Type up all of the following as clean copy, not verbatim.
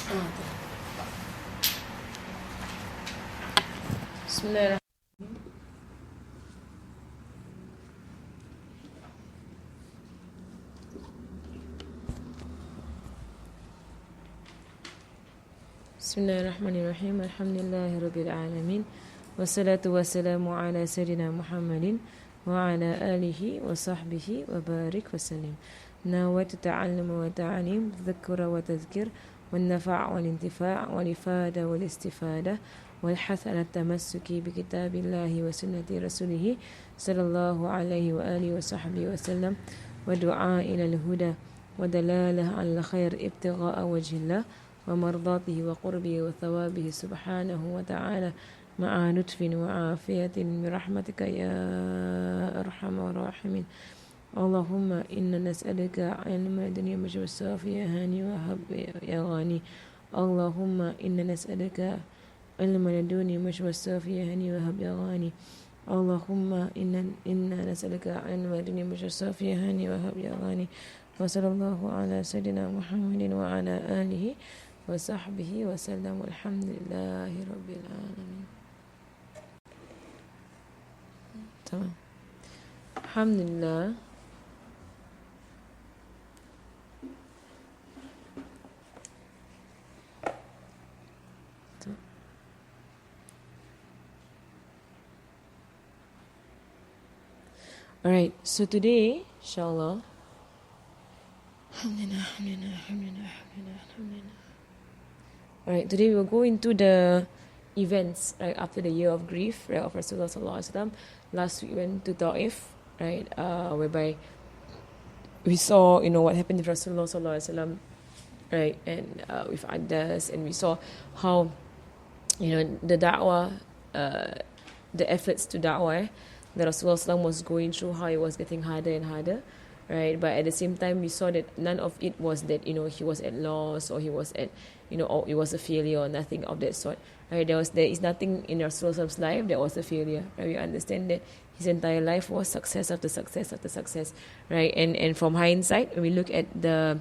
Bismillah. Bismillahirrahmanirrahim. Alhamdulillahi Rabbil Alamin. Wassalatu wassalamu ala Sayyidina Muhammadin wa ala alihi wa sahbihi wa barik wa salim. Nawaitu ta'allum wa ta'alim, dhakura wa tadhkir, والنفع والانتفاع والإفادة والاستفادة والحث على التمسك بكتاب الله وسنة رسوله صلى الله عليه وآله وصحبه وسلم ودعاء إلى الهدى ودلالة على الخير ابتغاء وجه الله ومرضاته وقربه وثوابه سبحانه وتعالى مع لطف وعافية برحمتك يا أرحم الراحمين. اللهم إنا نسألك علم الدنيا مجمع الصافية هاني وهب يا غاني. اللهم إنا نسألك علم الدنيا مجمع الصافية هاني وهب يا غاني. اللهم إنا نسألك علم الدنيا مجمع الصافية هاني وهب يا غاني. وصلى الله على سيدنا محمد وعلى آله وصحبه وسلم والحمد لله رب العالمين. تمام. الحمد لله. Alright, so today, inshallah, alright, today we will go into the events right after the year of grief, right, of Rasulullah sallallahu alaihi wasallam. Last week we went to Taif, right, whereby we saw, what happened with Rasulullah sallallahu alaihi wasallam, right, and with others, and we saw how, the da'wah, the efforts to da'wah that Rasulullah was going through, how it was getting harder and harder, right? But at the same time, we saw that none of it was that, he was at loss, or he was at, or it was a failure, or nothing of that sort, right? There is nothing in Rasulullah's life that was a failure, right? We understand that his entire life was success after success after success, right? And from hindsight, when we look at the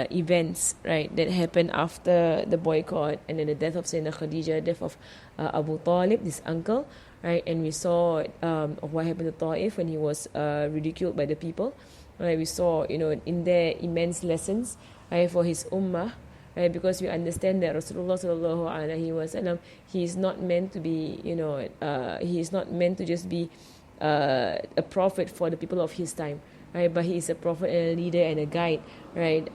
events, right, that happened after the boycott and then the death of Sayyidina Khadija, death of Abu Talib, this uncle, right, and we saw of what happened to Taif when he was ridiculed by the people, right? We saw, in there immense lessons, right, for his ummah, right, because we understand that Rasulullah sallallahu alaihi wasallam, he is not meant to be, he is not meant to just be a prophet for the people of his time, right, but he is a prophet and a leader and a guide, right,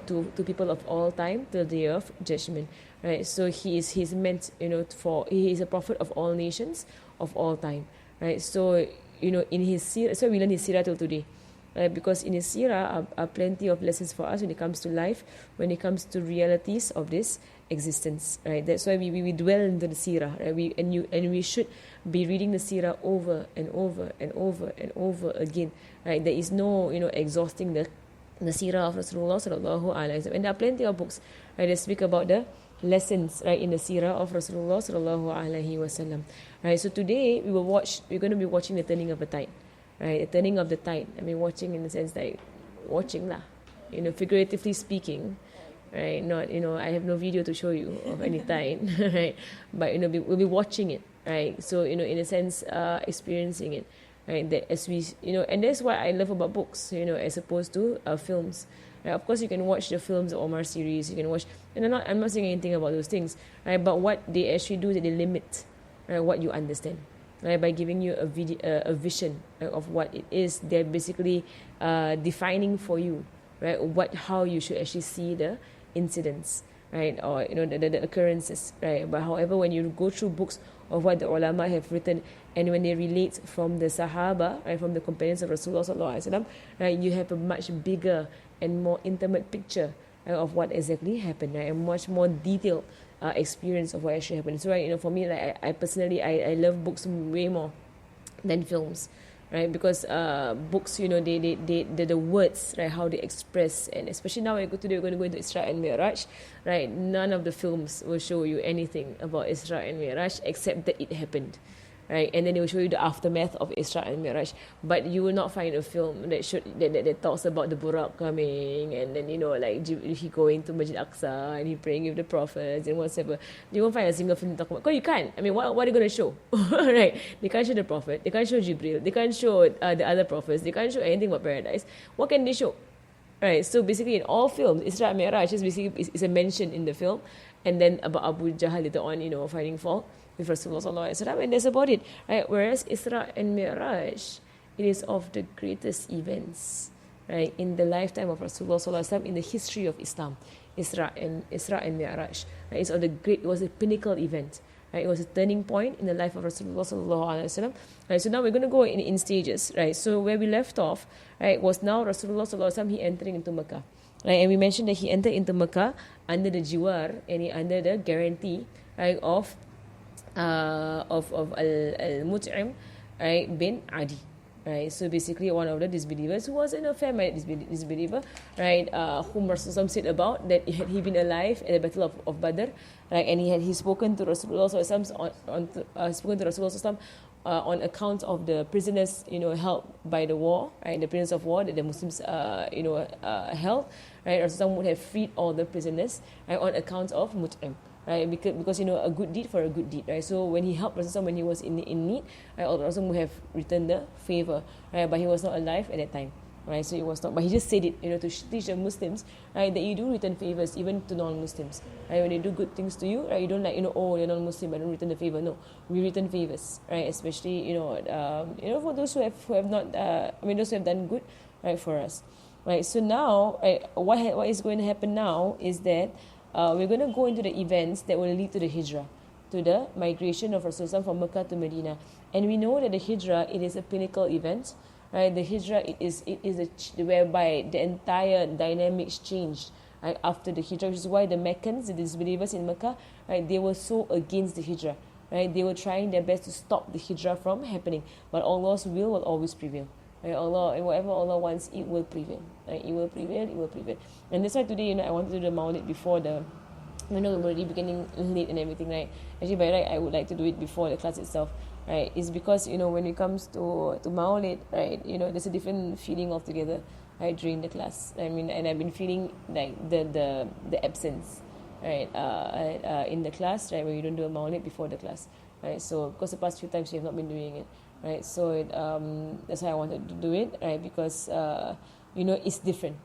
to people of all time till the day of judgment, right? So he's meant, he is a prophet of all nations, of all time, right? So, in his Sirah, so we learn his Sirah till today, right? Because in his Sirah are plenty of lessons for us when it comes to life, when it comes to realities of this existence, right? That's why we dwell into the Sirah, right? We should be reading the Sirah over and over and over and over again, right? There is no, exhausting the Sirah of Rasulullah sallallahu alaihi wasallam. And there are plenty of books, right, that speak about the lessons, right, in the Sirah of Rasulullah sallallahu alaihi wasallam, right? So today we're going to be watching the turning of the tide, right? The turning of the tide. I mean, watching in the sense like watching lah, figuratively speaking, right? Not, I have no video to show you of any tide, right? But we'll be watching it, right? So in a sense, experiencing it, right? That as we, and that's what I love about books, as opposed to films. Right? Of course, you can watch the films, the Omar series. You can watch, and I'm not saying anything about those things, right? But what they actually do is they limit, right, what you understand, right? By giving you a vision, right, of what it is. They're basically defining for you, right, how you should actually see the incidents, right, or the occurrences, right? But however, when you go through books of what the ulama have written, and when they relate from the Sahaba, right, from the companions of Rasulullah sallallahu alaihi wasallam, right, you have a much bigger and more intimate picture, right, of what exactly happened, right, and much more detailed experience of what actually happened. So, right, for me, like I personally, I love books way more than films, right? Because books, the words, right, how they express, and especially now we're going to go into Isra and Miraj, right? None of the films will show you anything about Isra and Miraj except that it happened, right? And then they will show you the aftermath of Isra and Miraj. But you will not find a film that talks about the Buraq coming, and then like he going to Masjid Aqsa and he praying with the prophets and whatever. You won't find a single film talking about. Because you can't. I mean, what are they going to show, right? They can't show the prophet. They can't show Jibril. They can't show the other prophets. They can't show anything about paradise. What can they show? Right, so basically in all films, Isra and Miraj is a mention in the film, and then about Abu Jahl later on, finding fault with Rasulullah sallallahu alaihi wasallam, and that's about it. Right, whereas Isra and Miraj, it is of the greatest events, right, in the lifetime of Rasulullah sallallahu alaihi wasallam, in the history of Islam. Isra and Miraj, right, it was a pinnacle event. Right, it was a turning point in the life of Rasulullah sallallahu alaihi wasallam. Right, so now we're going to go in stages. Right, so where we left off, right, was now Rasulullah sallallahu alaihi wasallam, he entering into Mecca. Right, and we mentioned that he entered into Mecca under the jiwar, and under the guarantee, right, of al-Mut'im, right, bin Adi. Right, so basically one of the disbelievers who was a fair-minded disbeliever, right, whom Rasulullah said about that had he been alive at the battle of Badr, right, and he spoken to Rasulullah on account of the prisoners held by the war, right, the prisoners of war that the Muslims held, right. Rasulullah would have freed all the prisoners, right, on account of Mut'im. Right, because a good deed for a good deed, right? So when he helped Rasulullah when he was in need, right, Rasulullah would have returned the favor, right? But he was not alive at that time, right? So it was not. But he just said it, to teach the Muslims, right, that you do return favors even to non-Muslims, right? When they do good things to you, right, you don't oh, you're non-Muslim, I don't return the favor. No, we return favors, right? Especially for those who have not, those who have done good, right, for us, right? So now, right, what is going to happen now is that. We're going to go into the events that will lead to the Hijrah, to the migration of Rasulullah from Mecca to Medina. And we know that the Hijrah, it is a pinnacle event, right? The Hijrah, it is whereby the entire dynamics changed, right, after the Hijrah, which is why the Meccans, the disbelievers in Mecca, right, they were so against the Hijrah, right? They were trying their best to stop the Hijrah from happening, but Allah's will always prevail. Right, Allah, and whatever Allah wants, it will prevail. Right, it will prevail. And that's why today, I wanted to do the Maulid before the, we're already beginning late and everything, right? Actually, by right, I would like to do it before the class itself, right? It's because, when it comes to Maulid, right, there's a different feeling altogether, right, during the class. I mean, and I've been feeling like the absence, right, in the class, right, when you don't do a Maulid before the class, right? So, because the past few times you have not been doing it. Right, so that's why I wanted to do it, right? Because it's different.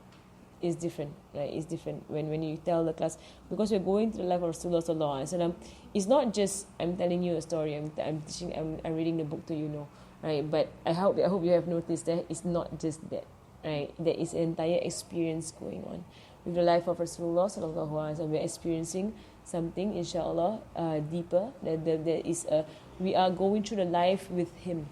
It's different, right? It's different when you tell the class, because we're going through the life of Rasulullah sallallahu alaihi wasallam. It's not just I'm telling you a story. I'm teaching. I'm reading the book to right? But I hope you have noticed that it's not just that, right? There is an entire experience going on with the life of Rasulullah sallallahu alaihi wasallam. We're experiencing something, inshallah, deeper. There is we are going through the life with him,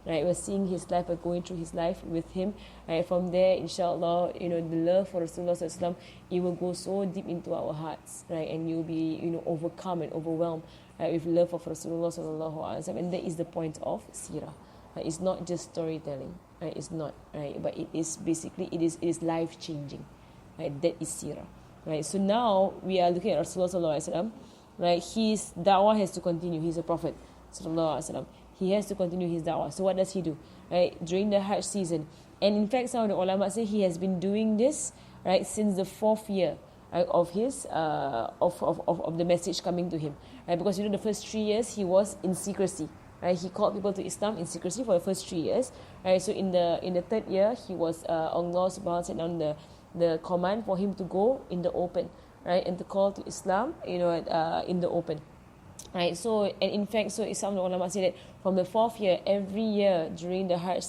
right? We're seeing his life, we're going through his life with him, right? From there, inshallah, the love for Rasulullah sallallahu alaihi wasallam, it will go so deep into our hearts, right? And you'll be overcome and overwhelmed, right, with love of Rasulullah sallallahu alaihi wasallam. And that is the point of Sirah, right? It's not just storytelling, right? It's not, right? But it is basically it is life changing, right? That is Sirah, right? So now we are looking at Rasulullah sallallahu alaihi wasallam, right? His da'wah has to continue. He's a prophet sallallahu alaihi wasallam. He has to continue his da'wah. So what does he do, right, during the Hajj season? And in fact, some of the ulama say he has been doing this, right, since the 4th year, right, of his of the message coming to him, right? Because the first 3 years he was in secrecy, right? He called people to Islam in secrecy for the first 3 years, right? So in the 3rd year, he was Allah subhanahu wa ta'ala set down the command for him to go in the open, right, and to call to Islam, in the open. Right, so and in fact, so some ulama say that from the 4th year, every year during the Hajj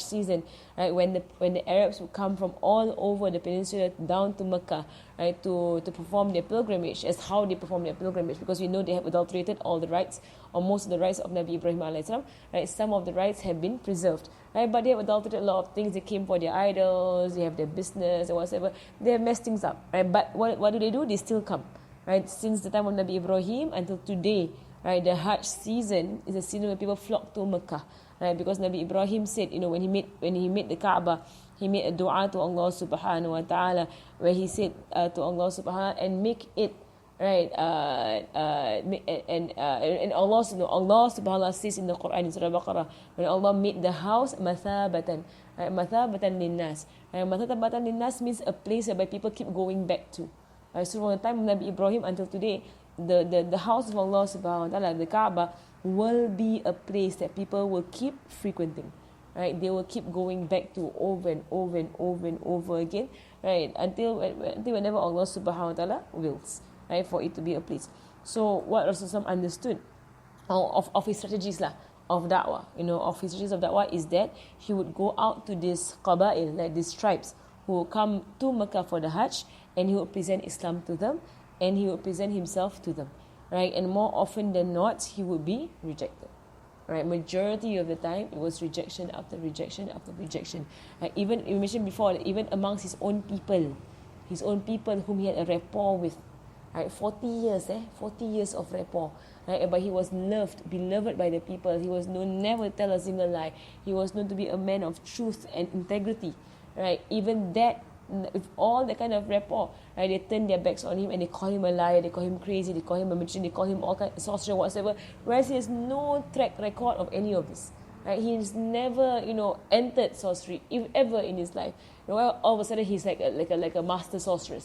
season, right, when the Arabs would come from all over the peninsula down to Mecca, right, to perform their pilgrimage, as how they perform their pilgrimage, because we know they have adulterated all the rights, or most of the rights of Nabi Ibrahim alayhi salam, right? Some of the rights have been preserved, right, but they have adulterated a lot of things. They came for their idols, they have their business or whatever. They have messed things up, right? But what do? They still come. Right, since the time of Nabi Ibrahim until today, right, the Hajj season is a season where people flock to Mecca, right? Because Nabi Ibrahim said, when he made the Kaaba, he made a dua to Allah subhanahu wa ta'ala, where he said to Allah subhanahu wa ta'ala, and make it, right? And Allah subhanahu wa ta'ala says in the Quran in Surah Baqarah, when Allah made the house mathabatan, right? Mathabatan linnas. Right? Mathabatan linnas means a place where people keep going back to. Right? So from the time of Nabi Ibrahim until today, the house of Allah subhanahu wa ta'ala, the Kaaba, will be a place that people will keep frequenting. Right? They will keep going back to over and over and over and over again, right? Until whenever Allah subhanahu wa ta'ala wills, right, for it to be a place. So what Rasulullah understood of his strategies of da'wah, of his strategies of da'wah is that he would go out to these qaba'il, like these tribes who will come to Mecca for the Hajj, and he would present Islam to them, and he would present himself to them, right? And more often than not, he would be rejected. Right, majority of the time it was rejection after rejection after rejection. Right? Even you mentioned before, even amongst his own people whom he had a rapport with. Right, 40 years of rapport. Right, but he was beloved by the people. He was known never to tell a single lie. He was known to be a man of truth and integrity. Right, even that, with all that kind of rapport, right, they turn their backs on him and they call him a liar, they call him crazy, they call him a magician, they call him all kind of sorcerer, whatsoever. Whereas he has no track record of any of this. Right, he's never, entered sorcery, if ever in his life. All of a sudden he's like a master sorcerer,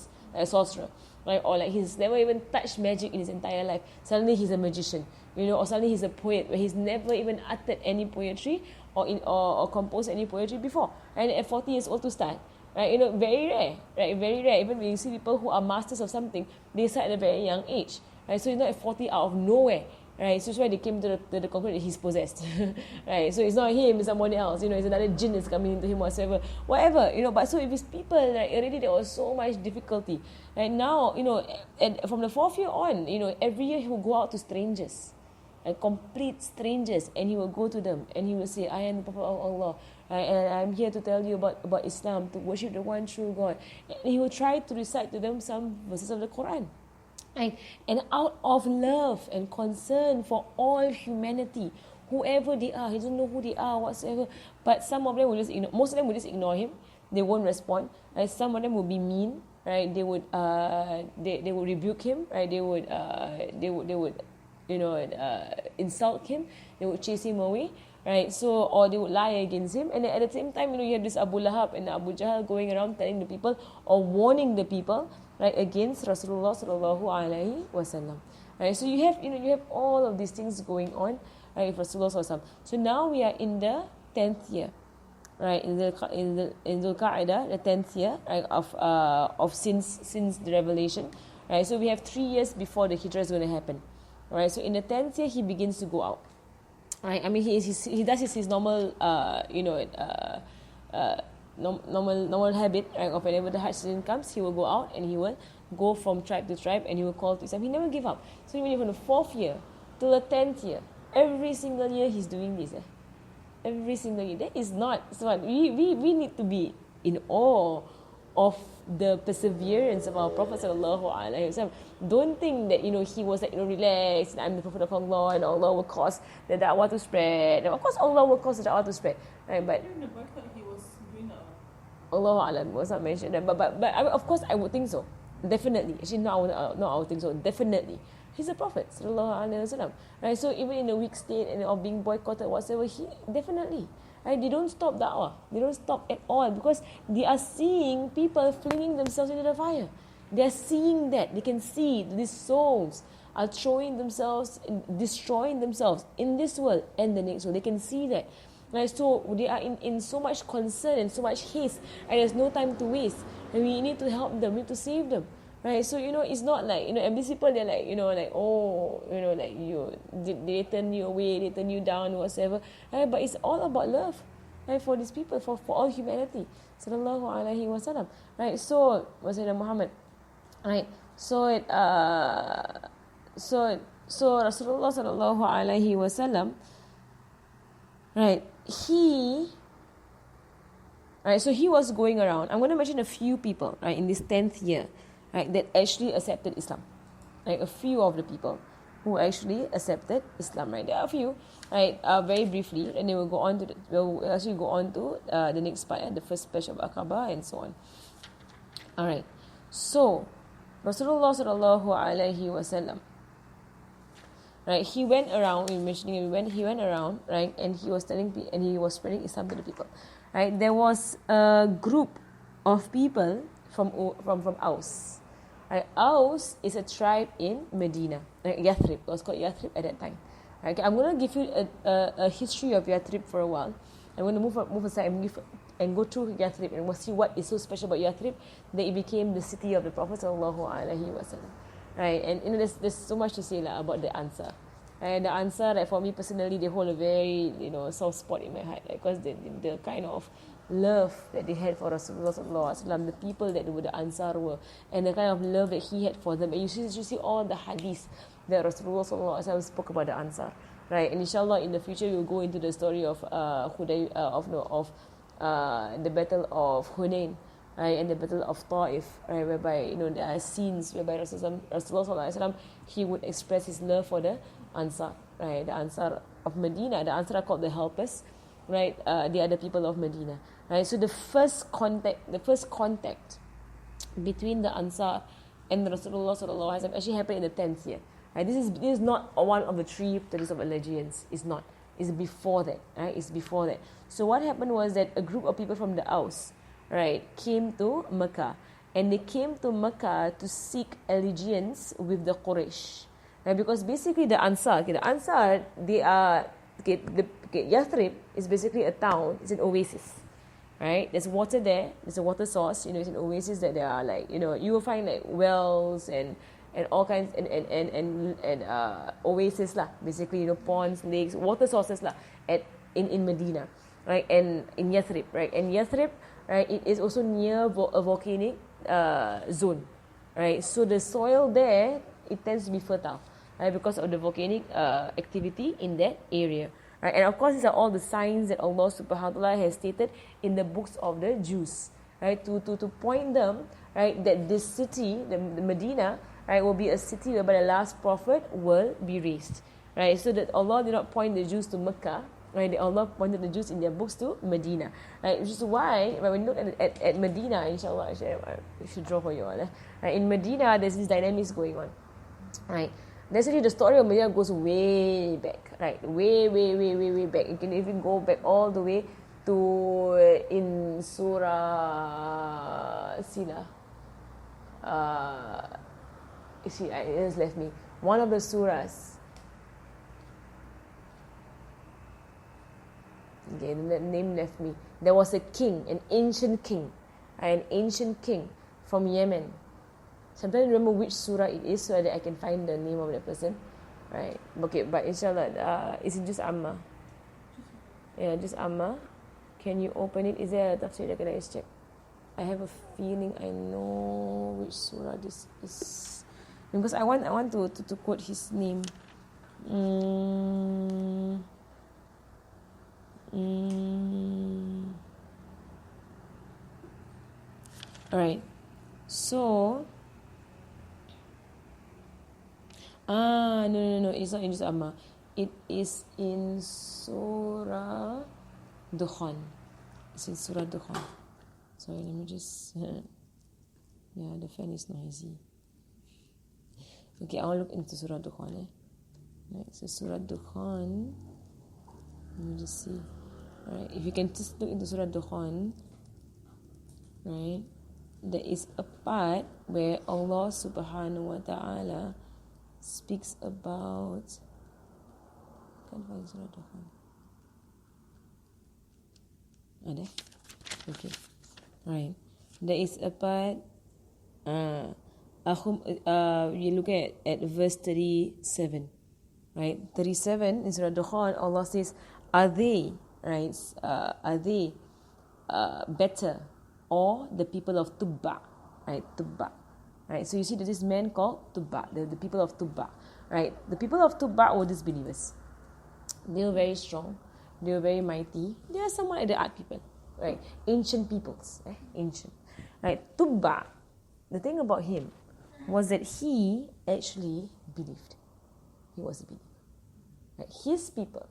right? Or like he's never even touched magic in his entire life. Suddenly he's a magician, or suddenly he's a poet, where he's never even uttered any poetry or composed any poetry before. And at 40 years old to start. Right, very rare, right? Very rare. Even when you see people who are masters of something, they start at a very young age, right? So it's not at 40 out of nowhere, right? So that's why they came to the conclusion that he's possessed, right? So it's not him, it's somebody else, it's another jinn that's coming into him, whatever. But so if it's people, like already there was so much difficulty, right? Now, and from the 4th year on, every year he will go out to strangers, complete strangers, and he will go to them and he will say, I am the Prophet of Allah, and I'm here to tell you about Islam, to worship the one true God. And he will try to recite to them some verses of the Quran. Right? And out of love and concern for all humanity, whoever they are, he doesn't know who they are whatsoever, but some of them will just most of them will just ignore him. They won't respond. Right? Some of them will be mean, right? They would they would rebuke him, right? They would insult him. They would chase him away. Right, so, or they would lie against him, and at the same time, you have this Abu Lahab and Abu Jahl going around telling the people or warning the people, right, against Rasulullah sallallahu alaihi wasallam. Right, so you have all of these things going on, right, with Rasulullah sallallahu alaihi wasallam. So now we are in the 10th year, right, in Dhul Qa'dah, the 10th year, right, of since the revelation, right. So we have 3 years before the hijrah is going to happen, right. So in the 10th year, he begins to go out. Right, I mean he does his normal normal habit, right, of whenever the Hajj season comes, he will go out and he will go from tribe to tribe and he will call to Islam. He never give up. So even from the 4th year to the 10th year, every single year he's doing this. Every single year. That is not smart. We need to be in awe of the perseverance of our Prophet sallallahu alaihi wasallam. Don't think that he was like relaxed. I'm the Prophet of Allah, and Allah will cause the da'wah to spread. And of course, Allah will cause the da'wah to spread, right? But in the boycott, he was doing Allah Alam was not mentioned. But of course, I would think so. Definitely. Actually, I would think so. Definitely. He's a Prophet sallallahu alaihi wasallam, right? So even in a weak state and of being boycotted, whatsoever, he definitely. Right? They don't stop da'wah. They don't stop at all because they are seeing people flinging themselves into the fire. They are seeing that. They can see these souls are throwing themselves, destroying themselves in this world and the next world. They can see that. Right? So they are in so much concern and so much haste, and there's no time to waste. And we need to help them. We need to save them. Right, so it's not like and these people, they're like they turn you away, they turn you down, whatever. Right, but it's all about love, right, for these people, for all humanity, sallallahu alaihi wasallam. Right, so Sayyidina Muhammad, right, so Rasulullah sallallahu alaihi wasallam, right, so he was going around. I'm going to mention a few people, right, in this 10th year. Right, that actually accepted Islam. Right, a few of the people who actually accepted Islam. Right, there are a few. Right, very briefly, and then we'll go on to the next part, the first batch of Aqaba and so on. All right, so Rasulullah sallallahu alaihi wasallam, right? He went around. We mentioning he went around, right? And he was and he was spreading Islam to the people, right? There was a group of people from Aus. Right? Aus is a tribe in Medina, right? Yathrib. It was called Yathrib at that time. Right? Okay, I'm going to give you a history of Yathrib for a while. I'm going to move aside and go through Yathrib, and we'll see what is so special about Yathrib that it became the city of the Prophet sallallahu alaihi wasallam. Right? And there's so much to say about the Ansar. And the Ansar, like, for me personally, they hold a very soft spot in my heart, because the kind of love that they had for Rasulullah sallallahu alaihi wasallam, the people that the Ansar were, and the kind of love that he had for them. And you see all the hadiths that Rasulullah sallallahu alaihi wasallam spoke about the Ansar, right? And inshallah, in the future, we'll go into the story of the battle of Hunain, right, and the battle of Ta'if, right, whereby there are scenes whereby Rasulullah sallallahu alaihi wasallam, he would express his love for the Ansar, right, the Ansar of Medina. The Ansar are called the helpers, right? They are the people of Medina, right? So the first contact between the Ansar and Rasulullah sallallahu alaihi wasallam actually happened in the 10th year, right? This is not one of the 3 pillars of allegiance. It's not. It's before that, right? It's before that. So what happened was that a group of people from the Aus, right, came to Mecca, and they came to Mecca to seek allegiance with the Quraysh, right? Because basically the Ansar, they are Yathrib is basically a town. It's an oasis, right? There's water there. There's a water source. It's an oasis that there are you will find like wells and all kinds and oasis lah. Basically, ponds, lakes, water sources lah in Medina, right? And in Yathrib, right? And Yathrib, right, it is also near a volcanic zone, right? So the soil there, it tends to be fertile, right, because of the volcanic activity in that area. Right? And of course, these are all the signs that Allah subhanahu wa ta'ala has stated in the books of the Jews, right? To point them, right, that this city, the Medina, right, will be a city whereby the last prophet will be raised, right? So that Allah did not point the Jews to Mecca, right? Allah pointed the Jews in their books to Medina, right? Which is why when we look at Medina, inshallah, I should draw for you all. Right? In Medina, there's this dynamics going on, right? Necessarily, the story of Medina goes way back, right? Way back. You can even go back all the way to in Surah Sirah. You see, it has left me. One of the surahs. Okay, the name left me. There was a king, an ancient king from Yemen. Sometimes remember which surah it is so that I can find the name of that person, right? Okay, but inshallah, is it just Amma? Yeah, just Amma. Can you open it? Is there a tafsir that I check? I have a feeling I know which surah this is, because I want to quote his name. All right, so. No, it's not in just Amma. It is in Surah Dukhan. It's in Surah Dukhan. Sorry, let me just... yeah, the fan is noisy. Okay, I'll look into Surah Dukhan. Right, so Surah Dukhan. Let me just see. Alright, if you can just look into Surah Dukhan, right, there is a part where Allah subhanahu wa ta'ala speaks about... Can't find Surah Dukhan. Ada? Okay. Right. There is a part... you look at verse 37. Right? 37 in Surah Dukhan, Allah says, are they better, or the people of Tubba? Right? Tubba. Right, so you see that this man called Tubba, the people of Tubba, right? The people of Tubba were disbelievers. They were very strong. They were very mighty. They are somewhat like the art people, right? Ancient peoples, ancient. Right, Tubba, the thing about him was that he actually believed. He was a believer. Right? His people,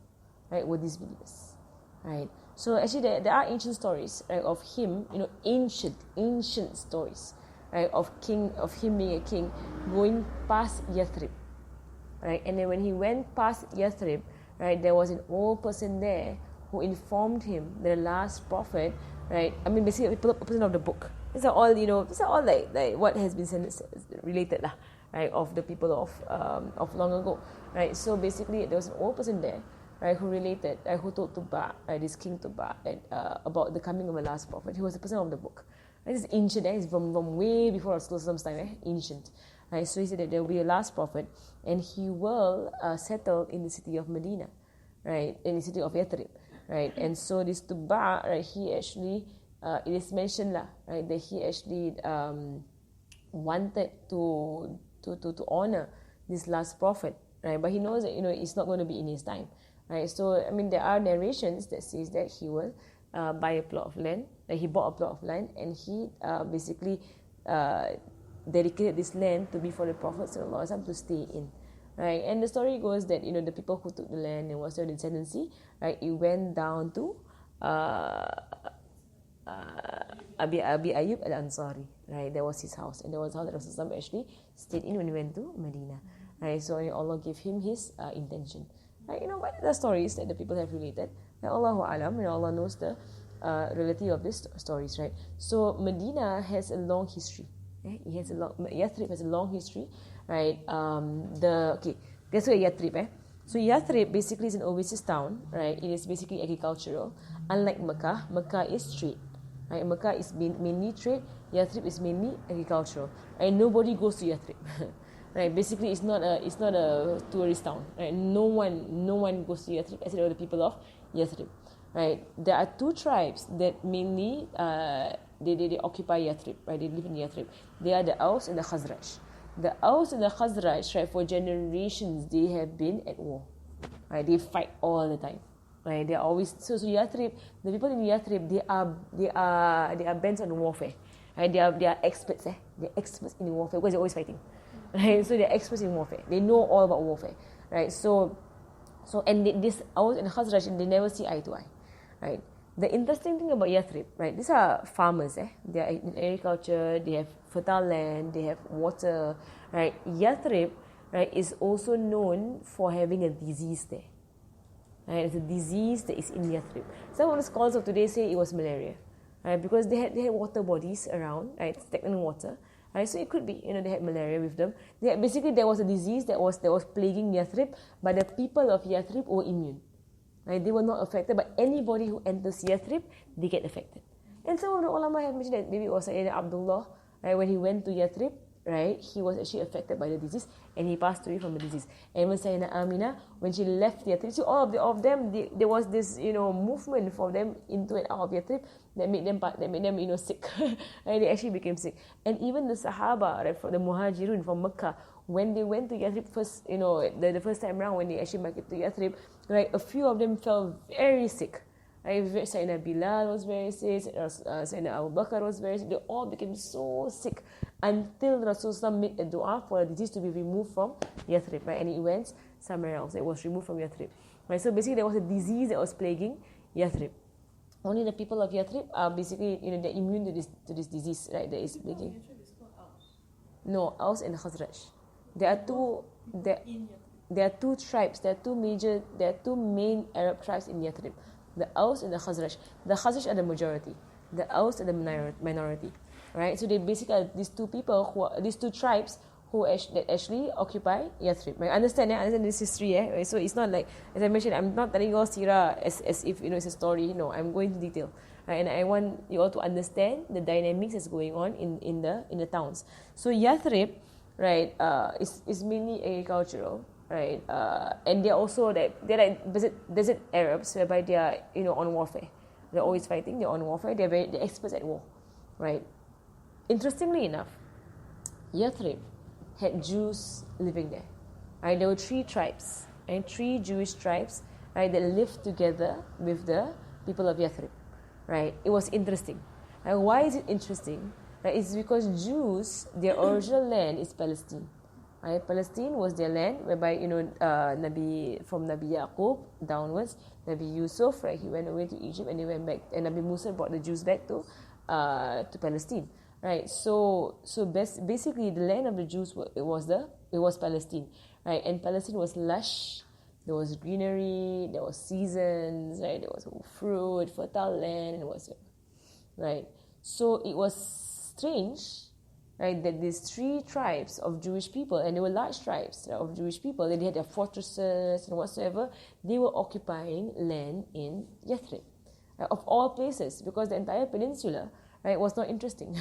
right, were disbelievers. Right? So actually there are ancient stories, right, of him, ancient stories. right, of him being a king, going past Yathrib, right? And then when he went past Yathrib, right, there was an old person there who informed him that the last prophet, right? I mean, basically, a person of the book. These are all, these are all like what has been related, lah, right, of the people of long ago, right? So basically, there was an old person there, right, who related, who told Tuba, right, this king Tuba, about the coming of the last prophet. He was a person of the book. This is ancient, it's from way before Rasulullah's time, ancient. Right? So he said that there will be a last prophet, and he will settle in the city of Medina, right, in the city of Yathrib, right. And so this Tuba, right, he actually, it is mentioned lah, right, that he actually wanted to honor this last prophet, right, but he knows that it's not going to be in his time, right. So I mean, there are narrations that says that he will buy a plot of land, like he bought a plot of land, and he basically dedicated this land to be for the Prophet ﷺ to stay in, right. And the story goes that the people who took the land and was their descendancy, right, it went down to Abi Ayyub al-Ansari, right. That was his house, and that was how the Rasulullah actually stayed in when he went to Medina, right. So Allah gave him his intention, right. What are the stories that the people have related? Allahu Alam, Allah knows the reality of these stories, right. So Medina has a long history. Yathrib has a long history, right. That's where Yathrib. So Yathrib basically is an oasis town, right. It is basically agricultural. Unlike Mecca is trade, right. Mecca is mainly trade. Yathrib is mainly agricultural, and nobody goes to Yathrib. Right, basically, it's not a tourist town. Right, no one goes to Yathrib except for the people of Yathrib. Right, there are two tribes that mainly they occupy Yathrib. Right, they live in Yathrib. They are the Aus and the Khazraj. The Aus and the Khazraj, right, for generations they have been at war. Right, they fight all the time. Right, they are always so Yathrib. The people in Yathrib they are bent on warfare. Right, they are experts. They're experts in warfare because they're always fighting. Right, so they're experts in warfare. They know all about warfare, right? So and this Aus and Khazraj, they never see eye to eye, right? The interesting thing about Yathrib, right? These are farmers, They are in agriculture. They have fertile land. They have water, right? Yathrib, right, is also known for having a disease there, right? It's a disease that is in Yathrib. Some of the scholars of today say it was malaria, right? Because they had water bodies around, right? Stagnant water. Right, so it could be, they had malaria with them. Basically, there was a disease that was plaguing Yathrib, but the people of Yathrib were immune. Right, they were not affected, but anybody who enters Yathrib, they get affected. And some of the ulama have mentioned that maybe it was Sayyidina Abdullah, right, when he went to Yathrib, right, he was actually affected by the disease, and he passed away from the disease. And when Sayyidina Amina, when she left Yathrib, so all of them, there was this, movement for them into and out of Yathrib that made them sick. And they actually became sick. And even the Sahaba, right, from the Muhajirun from Mecca, when they went to Yathrib first, the first time around, when they actually migrated to Yathrib, right, a few of them fell very sick. Right, Sayyidina Bilal was very sick, Sayyidina Abu Bakr was very sick. They all became so sick until Rasulullah made a dua for the disease to be removed from Yathrib, right, and it went somewhere else. It was removed from Yathrib. Right, so basically there was a disease that was plaguing Yathrib. Only the people of Yathrib are basically, they're immune to this disease, right, that is plaguing. No, Aus and Khazraj. There are two tribes. There are two main Arab tribes in Yathrib. The Aus and the Khazraj. The Khazraj are the majority. The Aus are the minority. Right? So they basically are these two tribes that actually occupy Yathrib. Right? Understand this history. Right? So it's not like, as I mentioned, I'm not telling you all Sirah as if it's a story. No, I'm going into detail. Right? And I want you all to understand the dynamics that's going on in the towns. So Yathrib, right, is mainly agricultural. Right, and they're also they're like desert Arabs, whereby they are on warfare. They're always fighting. They're on warfare. They're experts at war, right? Interestingly enough, Yathrib had Jews living there. Right, there were three tribes, and three Jewish tribes, right, that lived together with the people of Yathrib. Right, it was interesting. Right, why is it interesting? Right, it's because Jews, their original land is Palestine. Right? Palestine was their land, whereby Nabi Yaqub downwards, Nabi Yusuf, right, he went away to Egypt and they went back, and Nabi Musa brought the Jews back to Palestine. right? So basically, the land of the Jews was Palestine, right? And Palestine was lush. There was greenery. There was seasons, right? There was fruit, fertile land. It was, right? So it was strange, right, that these three tribes of Jewish people, and they were large tribes, right, of Jewish people, they had their fortresses and whatsoever, they were occupying land in Yathrib, right, of all places, because the entire peninsula, right, was not interesting.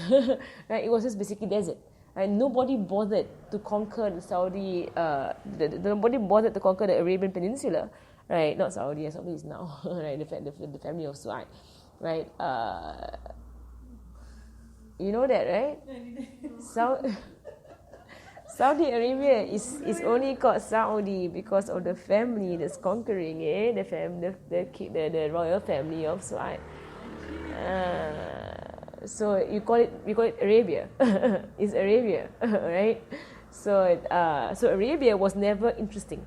Right, it was just basically desert. Right, nobody bothered to conquer the Saudi, nobody bothered to conquer the Arabian Peninsula, right? Not Saudi, Saudi is now, right? The family of Su'ad, right? You know that, right? Saudi Arabia is only called Saudi because of the family that's conquering it, the royal family of Su'ad. So we call it Arabia. It's Arabia, right? So Arabia was never interesting.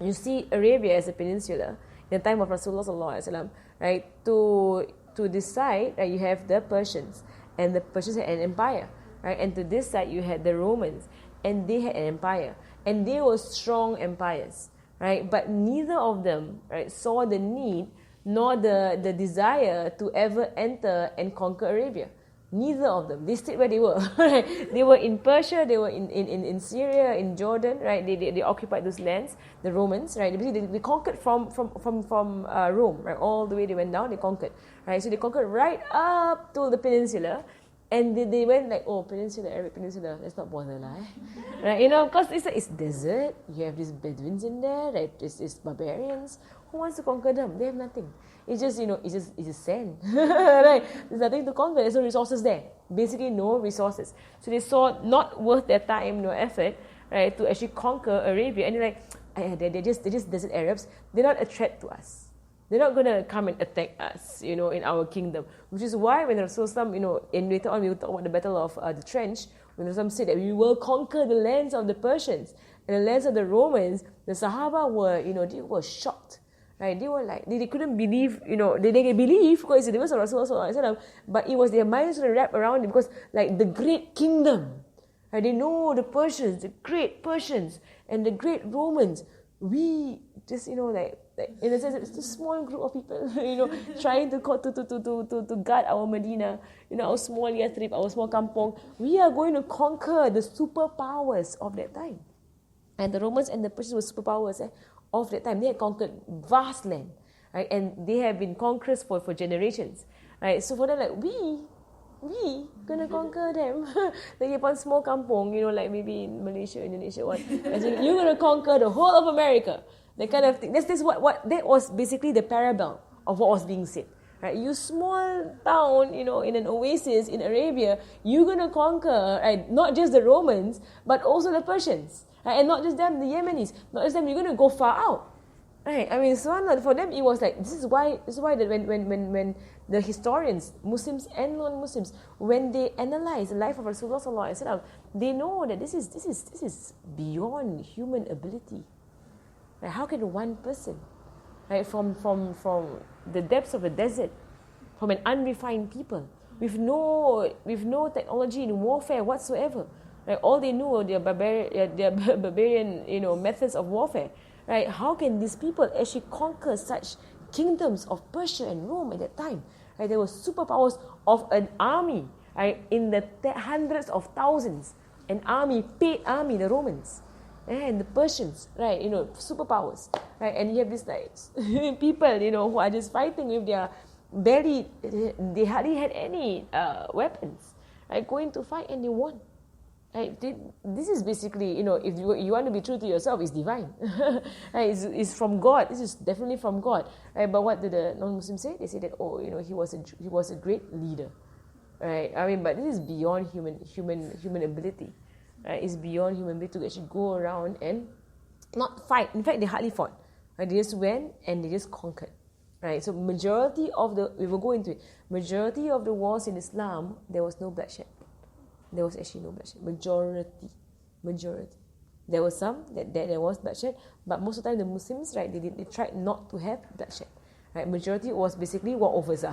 You see Arabia as a peninsula in the time of Rasulullah sallallahu alaihi wasallam, right? To this side, right, you have the Persians, and the Persians had an empire, right? And to this side, you had the Romans, and they had an empire, and they were strong empires, right? But neither of them, right, saw the need nor the desire to ever enter and conquer Arabia. Neither of them. They stayed where they were. Right? They were in Persia, they were in Syria, in Jordan, right? They occupied those lands, the Romans, right? They conquered from Rome, right? All the way they went down, they conquered, right? So they conquered right up to the peninsula, and they went like, oh, peninsula, Arabic peninsula, let's not bother lah, right? You know, because it's desert, you have these Bedouins in there, right? It's barbarians. Who wants to conquer them? They have nothing. It's just, it's just sand. Right? There's nothing to conquer. There's no resources there. Basically, no resources. So they saw not worth their time, no effort, right, to actually conquer Arabia. And they're like, they're just desert Arabs. They're not a threat to us. They're not going to come and attack us, in our kingdom. Which is why when Rasulullah, and later on we will talk about the Battle of the Trench, when Rasulullah said that we will conquer the lands of the Persians and the lands of the Romans, the Sahaba were, they were shocked. Right? They were like, they couldn't believe, they can believe because it was Rasulullah, but it was their minds to wrap around it because, like, the great kingdom, right? They know the Persians, the great Persians, and the great Romans. We just, like in a sense, it's a small group of people, trying to guard our Medina, our small Yathrib, our small kampong. We are going to conquer the superpowers of that time. And the Romans and the Persians were superpowers, of that time. They had conquered vast land, right? And they have been conquerors for generations, right? So for them, like, we gonna conquer them. They keep on small kampong, like maybe in Malaysia, Indonesia, what? You're gonna conquer the whole of America. That kind of thing. That's what that was basically the parable of what was being said. Right? You small town, in an oasis in Arabia, you're gonna conquer, right? Not just the Romans, but also the Persians. Right? And not just them, the Yemenis. Not just them, you're going to go far out. Right? I mean, for them, it was like, this is why that when the historians, Muslims and non-Muslims, when they analyze the life of Rasulullah sallallahu alaihi wasallam, they know that this is beyond human ability. Right? How can one person, right, from the depths of the desert, from an unrefined people, with no technology in warfare whatsoever, right? All they knew were their barbarian, methods of warfare. Right? How can these people actually conquer such kingdoms of Persia and Rome at that time? Right? There were superpowers of an army, right? In the hundreds of thousands, an army, paid army, the Romans, and the Persians, right? Superpowers, right? And you have these like people, who are just fighting with their barely, they hardly had any weapons, right? Going to fight and they won. Right? This is basically, if you want to be true to yourself, it's divine. Right? It's from God. This is definitely from God. Right? But what did the non-Muslims say? They say that, he was a great leader. Right? I mean, but this is beyond human ability. Right? It's beyond human ability to actually go around and not fight. In fact, they hardly fought. Right? They just went and they just conquered. Right? So we will go into it. Majority of the wars in Islam, there was no bloodshed. There was actually no bloodshed. Majority. There was some that there was bloodshed, but most of the time the Muslims, right, they tried not to have bloodshed. right? Majority was basically walkovers,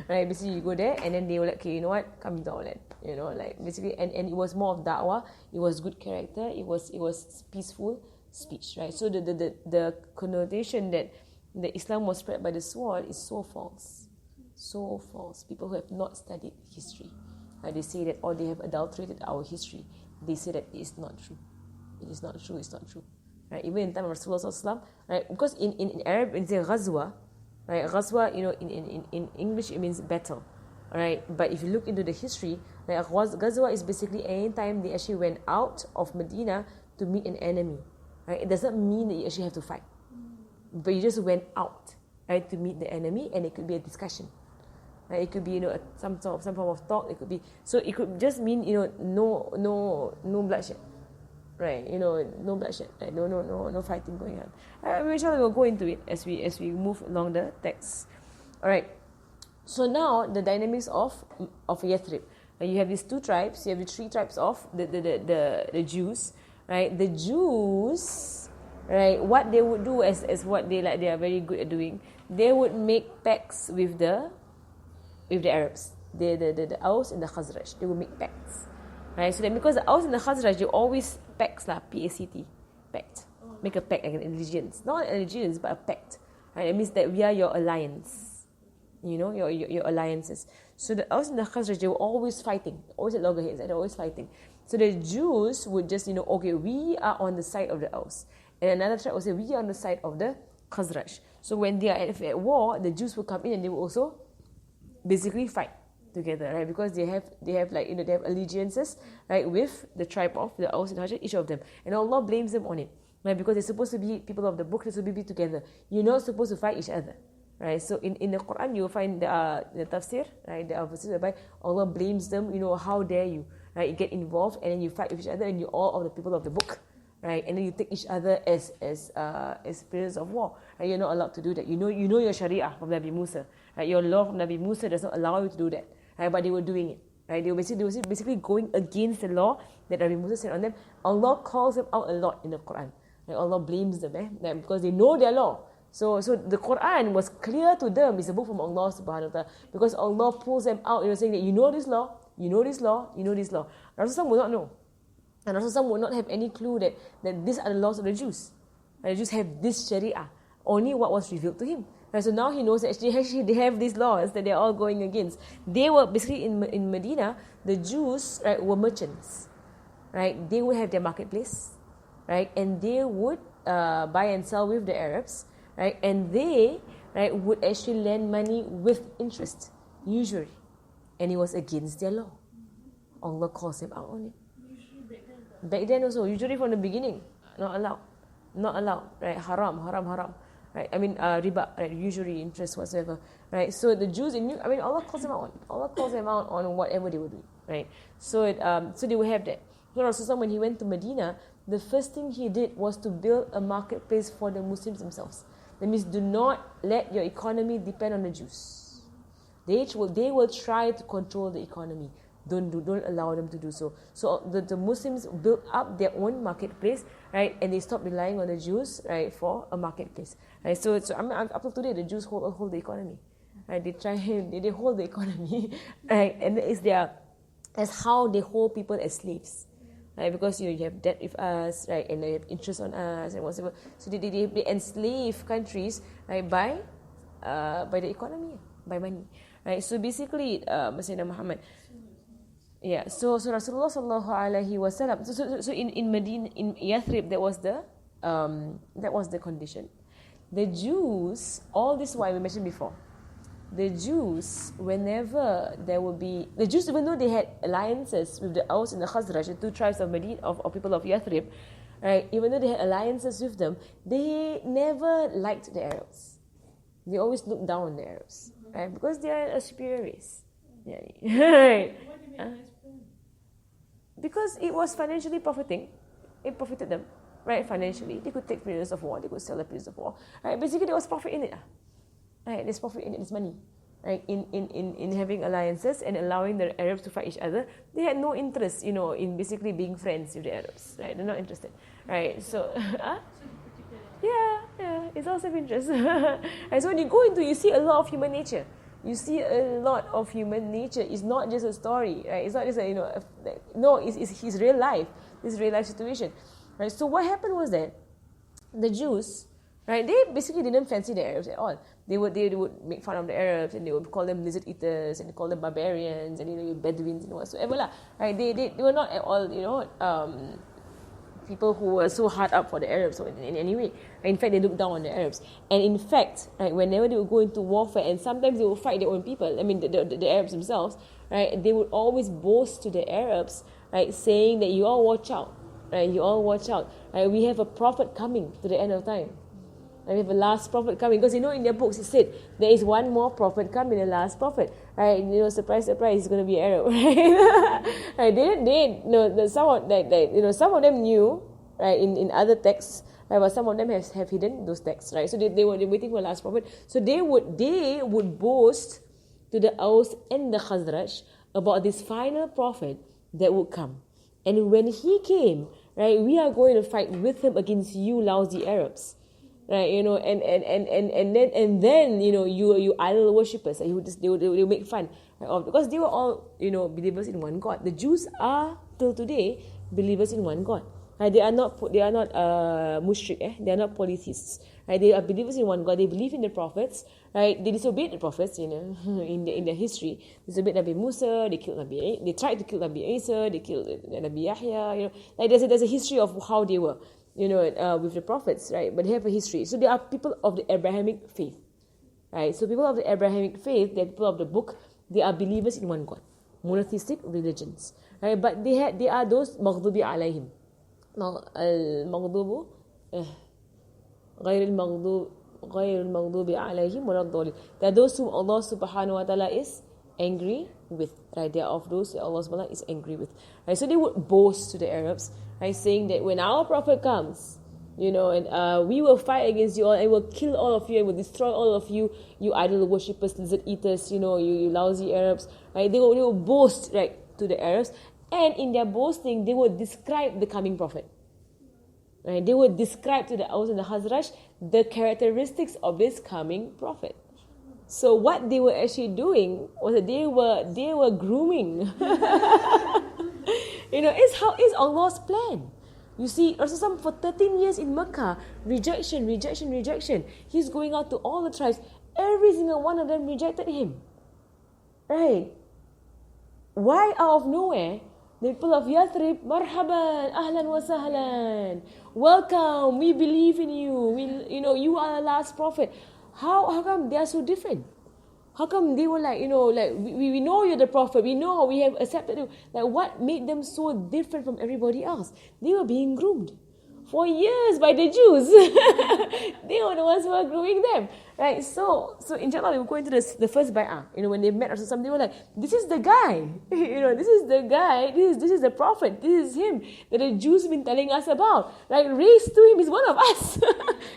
right? Basically, you go there and then they were like, okay, you know what, come into our land, you know, like basically, and it was more of da'wah. It was good character. It was peaceful speech, right? So the connotation that the Islam was spread by the sword is so false, so false. People who have not studied history, right? They say that, or they have adulterated our history. They say that it is not true. It is not true. It's not true. Right? Even in time of Rasulullah Sallallahu Alaihi Wasallam, right? Because in Arab it says ghazwa, right? Ghazwa, you know, in English it means battle, right? But if you look into the history, like ghazwa is basically any time they actually went out of Medina to meet an enemy, right? It doesn't mean that you actually have to fight, but you just went out, right, to meet the enemy, and it could be a discussion, right? It could be, you know, some form of talk. It could be, so it could just mean, you know, no bloodshed. Right, you know, no bloodshed, right? No fighting going on. Inshallah, we'll go into it as we move along the text. All right. So now the dynamics of Yathrib. You have these two tribes. You have the three tribes of the Jews, right? The Jews, right? What they would do as what they are very good at doing. They would make pacts with the Arabs, the Aus and the Khazraj. They would make pacts. Right, so that because the Aus and the Khazraj, you always pacts lah, P-A-C-T, pact. Make a pact, like an allegiance. Not an allegiance, but a pact. Right, it means that we are your alliance. You know, your alliances. So the Aus and the Khazraj, they were always fighting. Always at loggerheads, they're always fighting. So the Jews would just, you know, okay, we are on the side of the Aus. And another tribe would say, we are on the side of the Khazraj. So when they are at war, the Jews will come in and they will also basically fight together, right? Because they have like, you know, they have allegiances, right, with the tribe of the Aus and Khazraj, each of them, and Allah blames them on it, right? Because they're supposed to be people of the book, they're supposed to be together. You're not supposed to fight each other, right? So in the Quran, you will find the tafsir, right? The verses whereby Allah blames them. You know, how dare you, right? You get involved and then you fight with each other, and you all of the people of the book, right? And then you take each other as prisoners of war, right? You're not allowed to do that. You know your Sharia from Nabi Musa, right? Your law from Nabi Musa does not allow you to do that. Right, but they were doing it. Right? They were basically going against the law that Nabi Musa said on them. Allah calls them out a lot in the Quran. Right? Allah blames them, right? Because they know their law. So the Quran was clear to them. It's a book from Allah subhanahu wa ta'ala. Because Allah pulls them out, you know, saying that you know this law, you know this law, you know this law. Rasulullah would not know. And Rasulullah would not have any clue that these are the laws of the Jews. And the Jews have this Sharia. Only what was revealed to him. Right, so now he knows that actually they have these laws that they're all going against. They were basically in Medina, the Jews, right, were merchants. Right? They would have their marketplace, right? And they would buy and sell with the Arabs, right? And they, right, would actually lend money with interest, usually. And it was against their law. Allah calls them out on it. Back then also, usually from the beginning, not allowed, right? Haram. Right, I mean riba, right? Usury, interest, whatsoever, right? So the Jews, Allah calls them out. Allah calls them out on whatever they were doing, right? So so they will have that. So Rasulullah, when he went to Medina, the first thing he did was to build a marketplace for the Muslims themselves. That means, do not let your economy depend on the Jews. They will try to control the economy. Don't allow them to do so. So the Muslims built up their own marketplace, right? And they stopped relying on the Jews, right, for a marketplace, right? So up to today, the Jews hold the economy, right? They hold the economy, right? And that's how they hold people as slaves, right? Because you have debt with us, right? And they have interest on us and whatever. So they enslave countries, right, by the economy, by money, right? So basically, Sayyidina Muhammad. Yeah, so Rasulullah sallallahu alaihi wasallam. So in Medina, in Yathrib, that was the condition. The Jews, all this while we mentioned before, the Jews, whenever there will be the Jews, even though they had alliances with the Aus and the Khazraj, the two tribes of Medina, of people of Yathrib, right? Even though they had alliances with them, they never liked the Arabs. They always looked down on the Arabs, right? Because they are a superior race. Yeah, right. Because it was financially profiting. It profited them, right? Financially. They could take prisoners of war, they could sell the prisoners of war. Right? Basically, there was profit in it. Right? There's profit in it, there's money. Right? In having alliances and allowing the Arabs to fight each other. They had no interest, in basically being friends with the Arabs. Right? They're not interested. Right? So, yeah. It's all self-interest. And so when you go into, you see a lot of human nature. You see a lot of human nature. It's not just a story, right? It's not just no, it's his real life. This real life situation, right? So what happened was that the Jews, right? They basically didn't fancy the Arabs at all. They would make fun of the Arabs, and they would call them lizard eaters, and they call them barbarians, and Bedouins and whatsoever lah. Right? They were not at all people who were so hard up for the Arabs in any way. In fact, they looked down on the Arabs. And in fact, right, whenever they would go into warfare, and sometimes they would fight their own people, I mean the Arabs themselves, right, they would always boast to the Arabs, right, saying that you all watch out, right, you all watch out. Right, we have a prophet coming to the end of time. And we have a last prophet coming. Because in their books it said, there is one more prophet coming, the last prophet. Right, surprise, surprise, he's going to be Arab. Right? Right, some of them knew, right, in other texts, right, but some of them have hidden those texts, right? So they were waiting for the last prophet. So they would boast to the Aus and the Khazraj about this final prophet that would come. And when he came, right, we are going to fight with him against you lousy Arabs. Right, and then you idol worshippers, they would make fun, right, of, because they were all believers in one God. The Jews are till today believers in one God. Right, they are not mushrik, they are not polytheists. Right, they are believers in one God. They believe in the prophets. Right, they disobeyed the prophets. In their history, they disobeyed Nabi Musa. They killed They tried to kill Nabi Isa. They killed Nabi Yahya. Like there's a history of how they were. With the prophets, right? But they have a history. So they are people of the Abrahamic faith, right? So people of the Abrahamic faith, they're people of the book. They are believers in one God, monotheistic religions, right? But they are those maghdubi alayhim, maghdubu, غير المغضوب عليهم ولا الضالين. They are those whom Allah subhanahu wa ta'ala is angry with, right? They are of those that Allah subhanahu wa ta'ala is angry with, right? So they would boast to the Arabs, right, saying that when our prophet comes, and we will fight against you all, and we'll kill all of you, and we'll destroy all of you, you idol worshippers, lizard eaters, you lousy Arabs, right? They will boast, right, to the Arabs, and in their boasting, they would describe the coming prophet. Right? They would describe to the Aus and the Khazraj the characteristics of this coming prophet. So what they were actually doing was that they were grooming. It's Allah's plan. You see, Rasulullah for 13 years in Mecca, rejection. He's going out to all the tribes. Every single one of them rejected him. Right? Why out of nowhere? The people of Yathrib, marhaban, ahlan wa sahlan. Welcome, we believe in you. You are the last prophet. How come they are so different? How come they were we know you're the prophet, we know we have accepted you. Like, what made them so different from everybody else? They were being groomed for years by the Jews. They were the ones who were grooming them. Right? So inshallah, we will go into the first bay'ah. When they met Rasulullah, they were like, this is the guy. This is the guy. This is the prophet. This is him that the Jews have been telling us about. Like, race to him is one of us.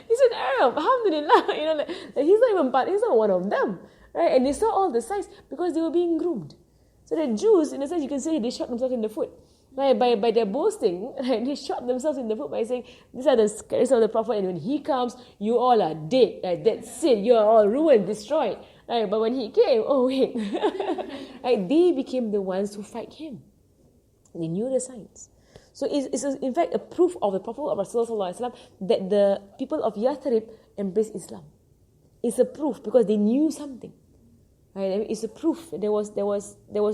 He's an Arab. Alhamdulillah. He's not even part. He's not one of them. Right? And they saw all the signs because they were being groomed. So the Jews, in a sense, you can say they shot themselves in the foot. Right? By their boasting, right? They shot themselves in the foot by saying, these are the characteristics of the prophet, and when he comes, you all are dead. Right? That's it. You are all ruined, destroyed. Right? But when he came, oh wait. Right? They became the ones who fight him. They knew the signs. So it's in fact a proof of the Prophet of Rasulullah that the people of Yathrib embraced Islam. It's a proof because they knew something. Right? It's a proof. There was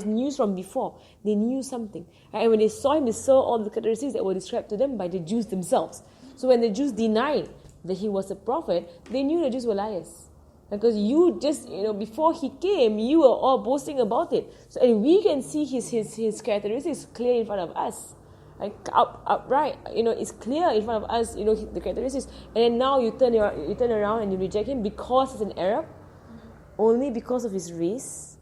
news from before. They knew something. Right? And when they saw him, they saw all the characteristics that were described to them by the Jews themselves. So when the Jews denied that he was a prophet, they knew the Jews were liars. Because you just, before he came, you were all boasting about it. So, and we can see his characteristics clear in front of us. Like upright, it's clear in front of us, the characteristics. And then now you turn around and you reject him because he's an Arab. Only because of his race,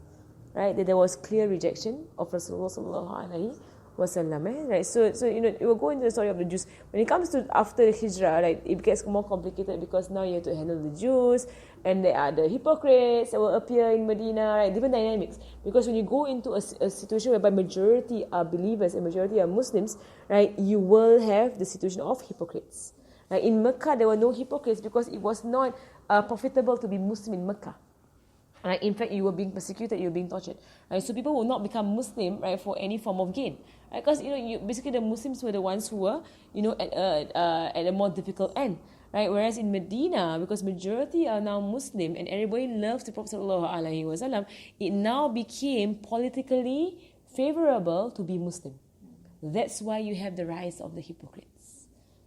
right, that there was clear rejection of Rasulullah sallallahu alaihi wasallam. Right, so it will go into the story of the Jews. When it comes to after the Hijrah, right, it gets more complicated because now you have to handle the Jews, and there are the hypocrites that will appear in Medina, right, different dynamics. Because when you go into a situation whereby majority are believers and majority are Muslims, right, you will have the situation of hypocrites. Right? In Mecca, there were no hypocrites because it was not profitable to be Muslim in Mecca. Right? In fact, you were being persecuted, you were being tortured. Right? So people will not become Muslim, right, for any form of gain. Right? Because basically the Muslims were the ones who were at a more difficult end. Right? Whereas in Medina, because majority are now Muslim and everybody loves the Prophet ﷺ, it now became politically favorable to be Muslim. That's why you have the rise of the hypocrites.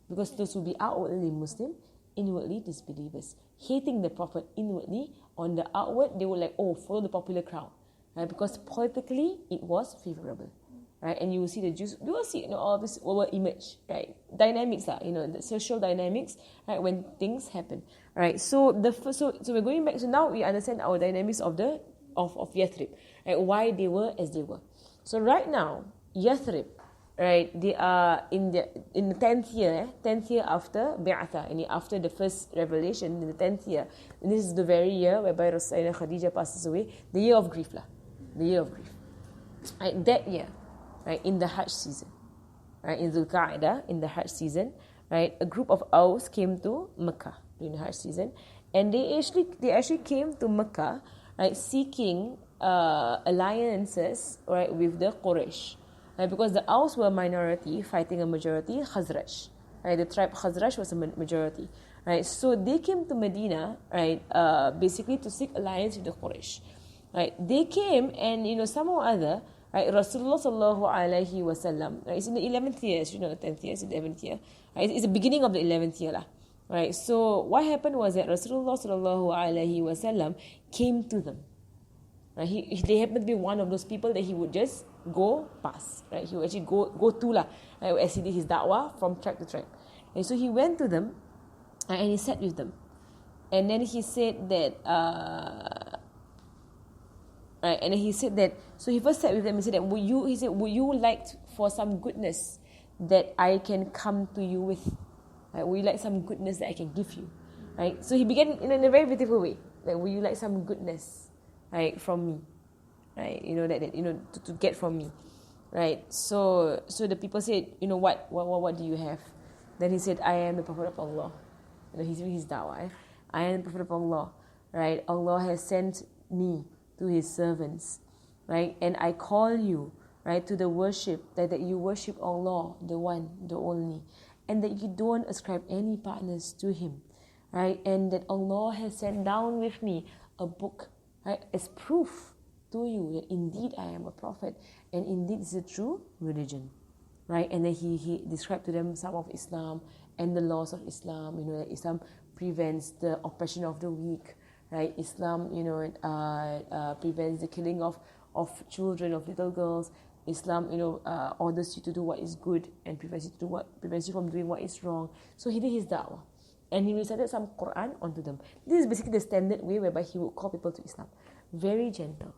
Because those will be outwardly Muslim, inwardly disbelievers, hating the Prophet inwardly. On the outward, they were like, follow the popular crowd, right? Because politically, it was favorable, right? And you will see the Jews, you will see, all this will emerge, right? Dynamics, the social dynamics, right? When things happen, right? So we're going back. So now we understand our dynamics of Yathrib, right? Why they were as they were. So right now, Yathrib, right? They are in the 10th year after Bi'atha, and after the first revelation in the 10th year. And this is the very year whereby Rasulullah Khadijah passes away, the year of grief the year of grief. Right, that year, right, in the Hajj season, right, in Dhul Qa'dah, in the Hajj season, right, a group of Aus came to Mecca during the Hajj season, and they actually came to Mecca, right, seeking alliances, right, with the Quraysh. Right, because the Aus were a minority fighting a majority, Khazraj. Right, the tribe Khazraj was a majority. Right, so they came to Medina, right, basically to seek alliance with the Quraysh. Right, they came and somehow or other, right, Rasulullah sallallahu alaihi wasallam. Right, it's in the 11th year, the 10th year, it's in the 11th year. Right, it's the beginning of the 11th year lah. Right, so what happened was that Rasulullah sallallahu alaihi wasallam came to them. Right, they happened to be one of those people that he would just go past, right? He would actually go to lah, right, as he did his da'wah from tribe to tribe. And so he went to them, and he sat with them, and then he said that, right, and then he said that. So he first sat with them and said that, would you like for some goodness that I can come to you with? Right, would you like some goodness that I can give you? Right. So he began in a very beautiful way. Like, would you like some goodness, right, from me? Right, to get from me, right? So the people said, what do you have? Then he said, I am the Prophet of Allah. He's doing his da'wah. I am the Prophet of Allah, right? Allah has sent me to His servants, right? And I call you, right, to the worship that you worship Allah, the one, the only, and that you don't ascribe any partners to Him, right? And that Allah has sent down with me a book, right, as proof to you that indeed I am a prophet and indeed it's a true religion, right? And then he described to them some of Islam and the laws of Islam. That Islam prevents the oppression of the weak, right? Islam, prevents the killing of children, of little girls. Islam, orders you to do what is good and prevents you from doing what is wrong. So he did his da'wah, and he recited some Quran onto them. This is basically the standard way whereby he would call people to Islam. Very gentle.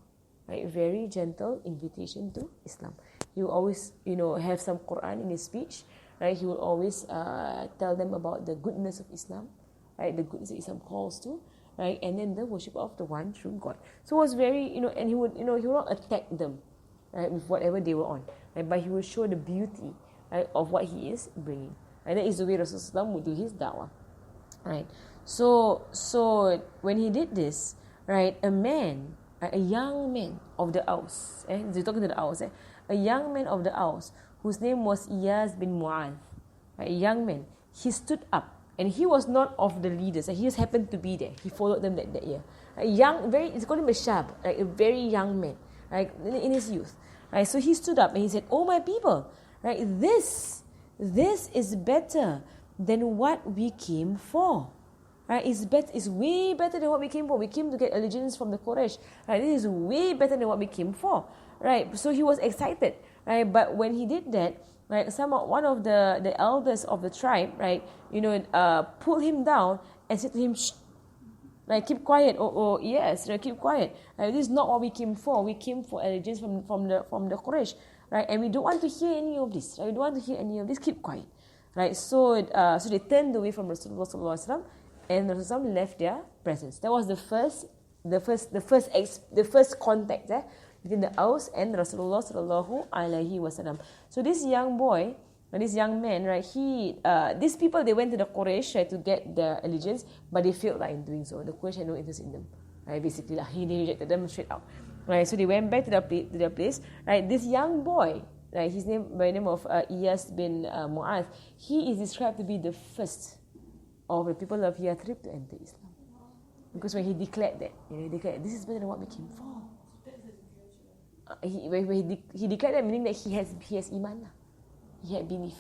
Right, very gentle invitation to Islam. He will always, have some Quran in his speech. Right, he will always tell them about the goodness of Islam, right, the goodness that Islam calls to, right, and then the worship of the one true God. So it was very, and he would, he would not attack them, right, with whatever they were on, right, but he would show the beauty, right, of what he is bringing. And that is the way Rasulullah would do his da'wah, right. So when he did this, right, a young man of the Aus, they're talking to the Aus, a young man of the Aus, whose name was Iyaz bin Mu'adh, a young man, he stood up, and he was not of the leaders, he just happened to be there, he followed them that year, a young, it's called him a shab, like a very young man, right, in his youth, right, so he stood up and he said, oh my people, right, this is better than what we came for. Right, it's way better than what we came for. We came to get allegiance from the Quraysh. Right, this is way better than what we came for. Right, so he was excited. Right, but when he did that, right, one of the elders of the tribe, right, pulled him down and said to him, shh, right, keep quiet. Oh, yes, right, keep quiet. Right, this is not what we came for. We came for allegiance from the Quraysh. Right, and we don't want to hear any of this. Right, we don't want to hear any of this. Keep quiet. Right, so they turned away from Rasulullah sallallahu alaihi wasallam. And Rasulullah left their presence. That was the first contact between the Aus and Rasulullah sallallahu alaihi wasallam. So this young boy, Now this young man, right, these people, they went to the Quraysh, right, to get their allegiance, but they failed in doing so. The Quraysh had no interest in them, right, basically. They rejected them straight out. Right, so they went back to their place. Right, this young boy, right, his name by the name of Iyas bin Mu'adh, he is described to be the first of the people of Yathrib to enter Islam. Because when he declared that, he declared, this is better than what we came for. He declared that, meaning that he has iman. He had belief.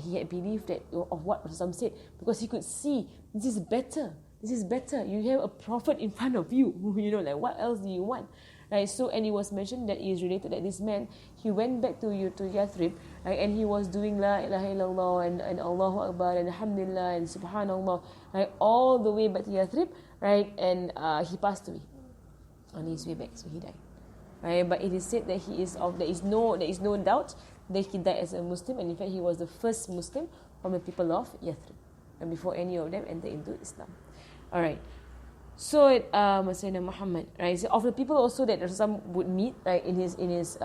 He had belief that of what some said, because he could see this is better. This is better. You have a prophet in front of you. What else do you want? Right? So, and it was mentioned that it is related that this man, he went back to Yathrib, right, and he was doing La ilaha illallah and Allahu Akbar and Alhamdulillah and Subhanallah, right, all the way back to Yathrib, right, and he passed away on his way back, so he died. Right? But it is said that there is no doubt that he died as a Muslim, and in fact he was the first Muslim from the people of Yathrib, and before any of them entered into Islam. Alright. So Sayyidina Muhammad, right? So of the people also that Rasulullah would meet, right, in his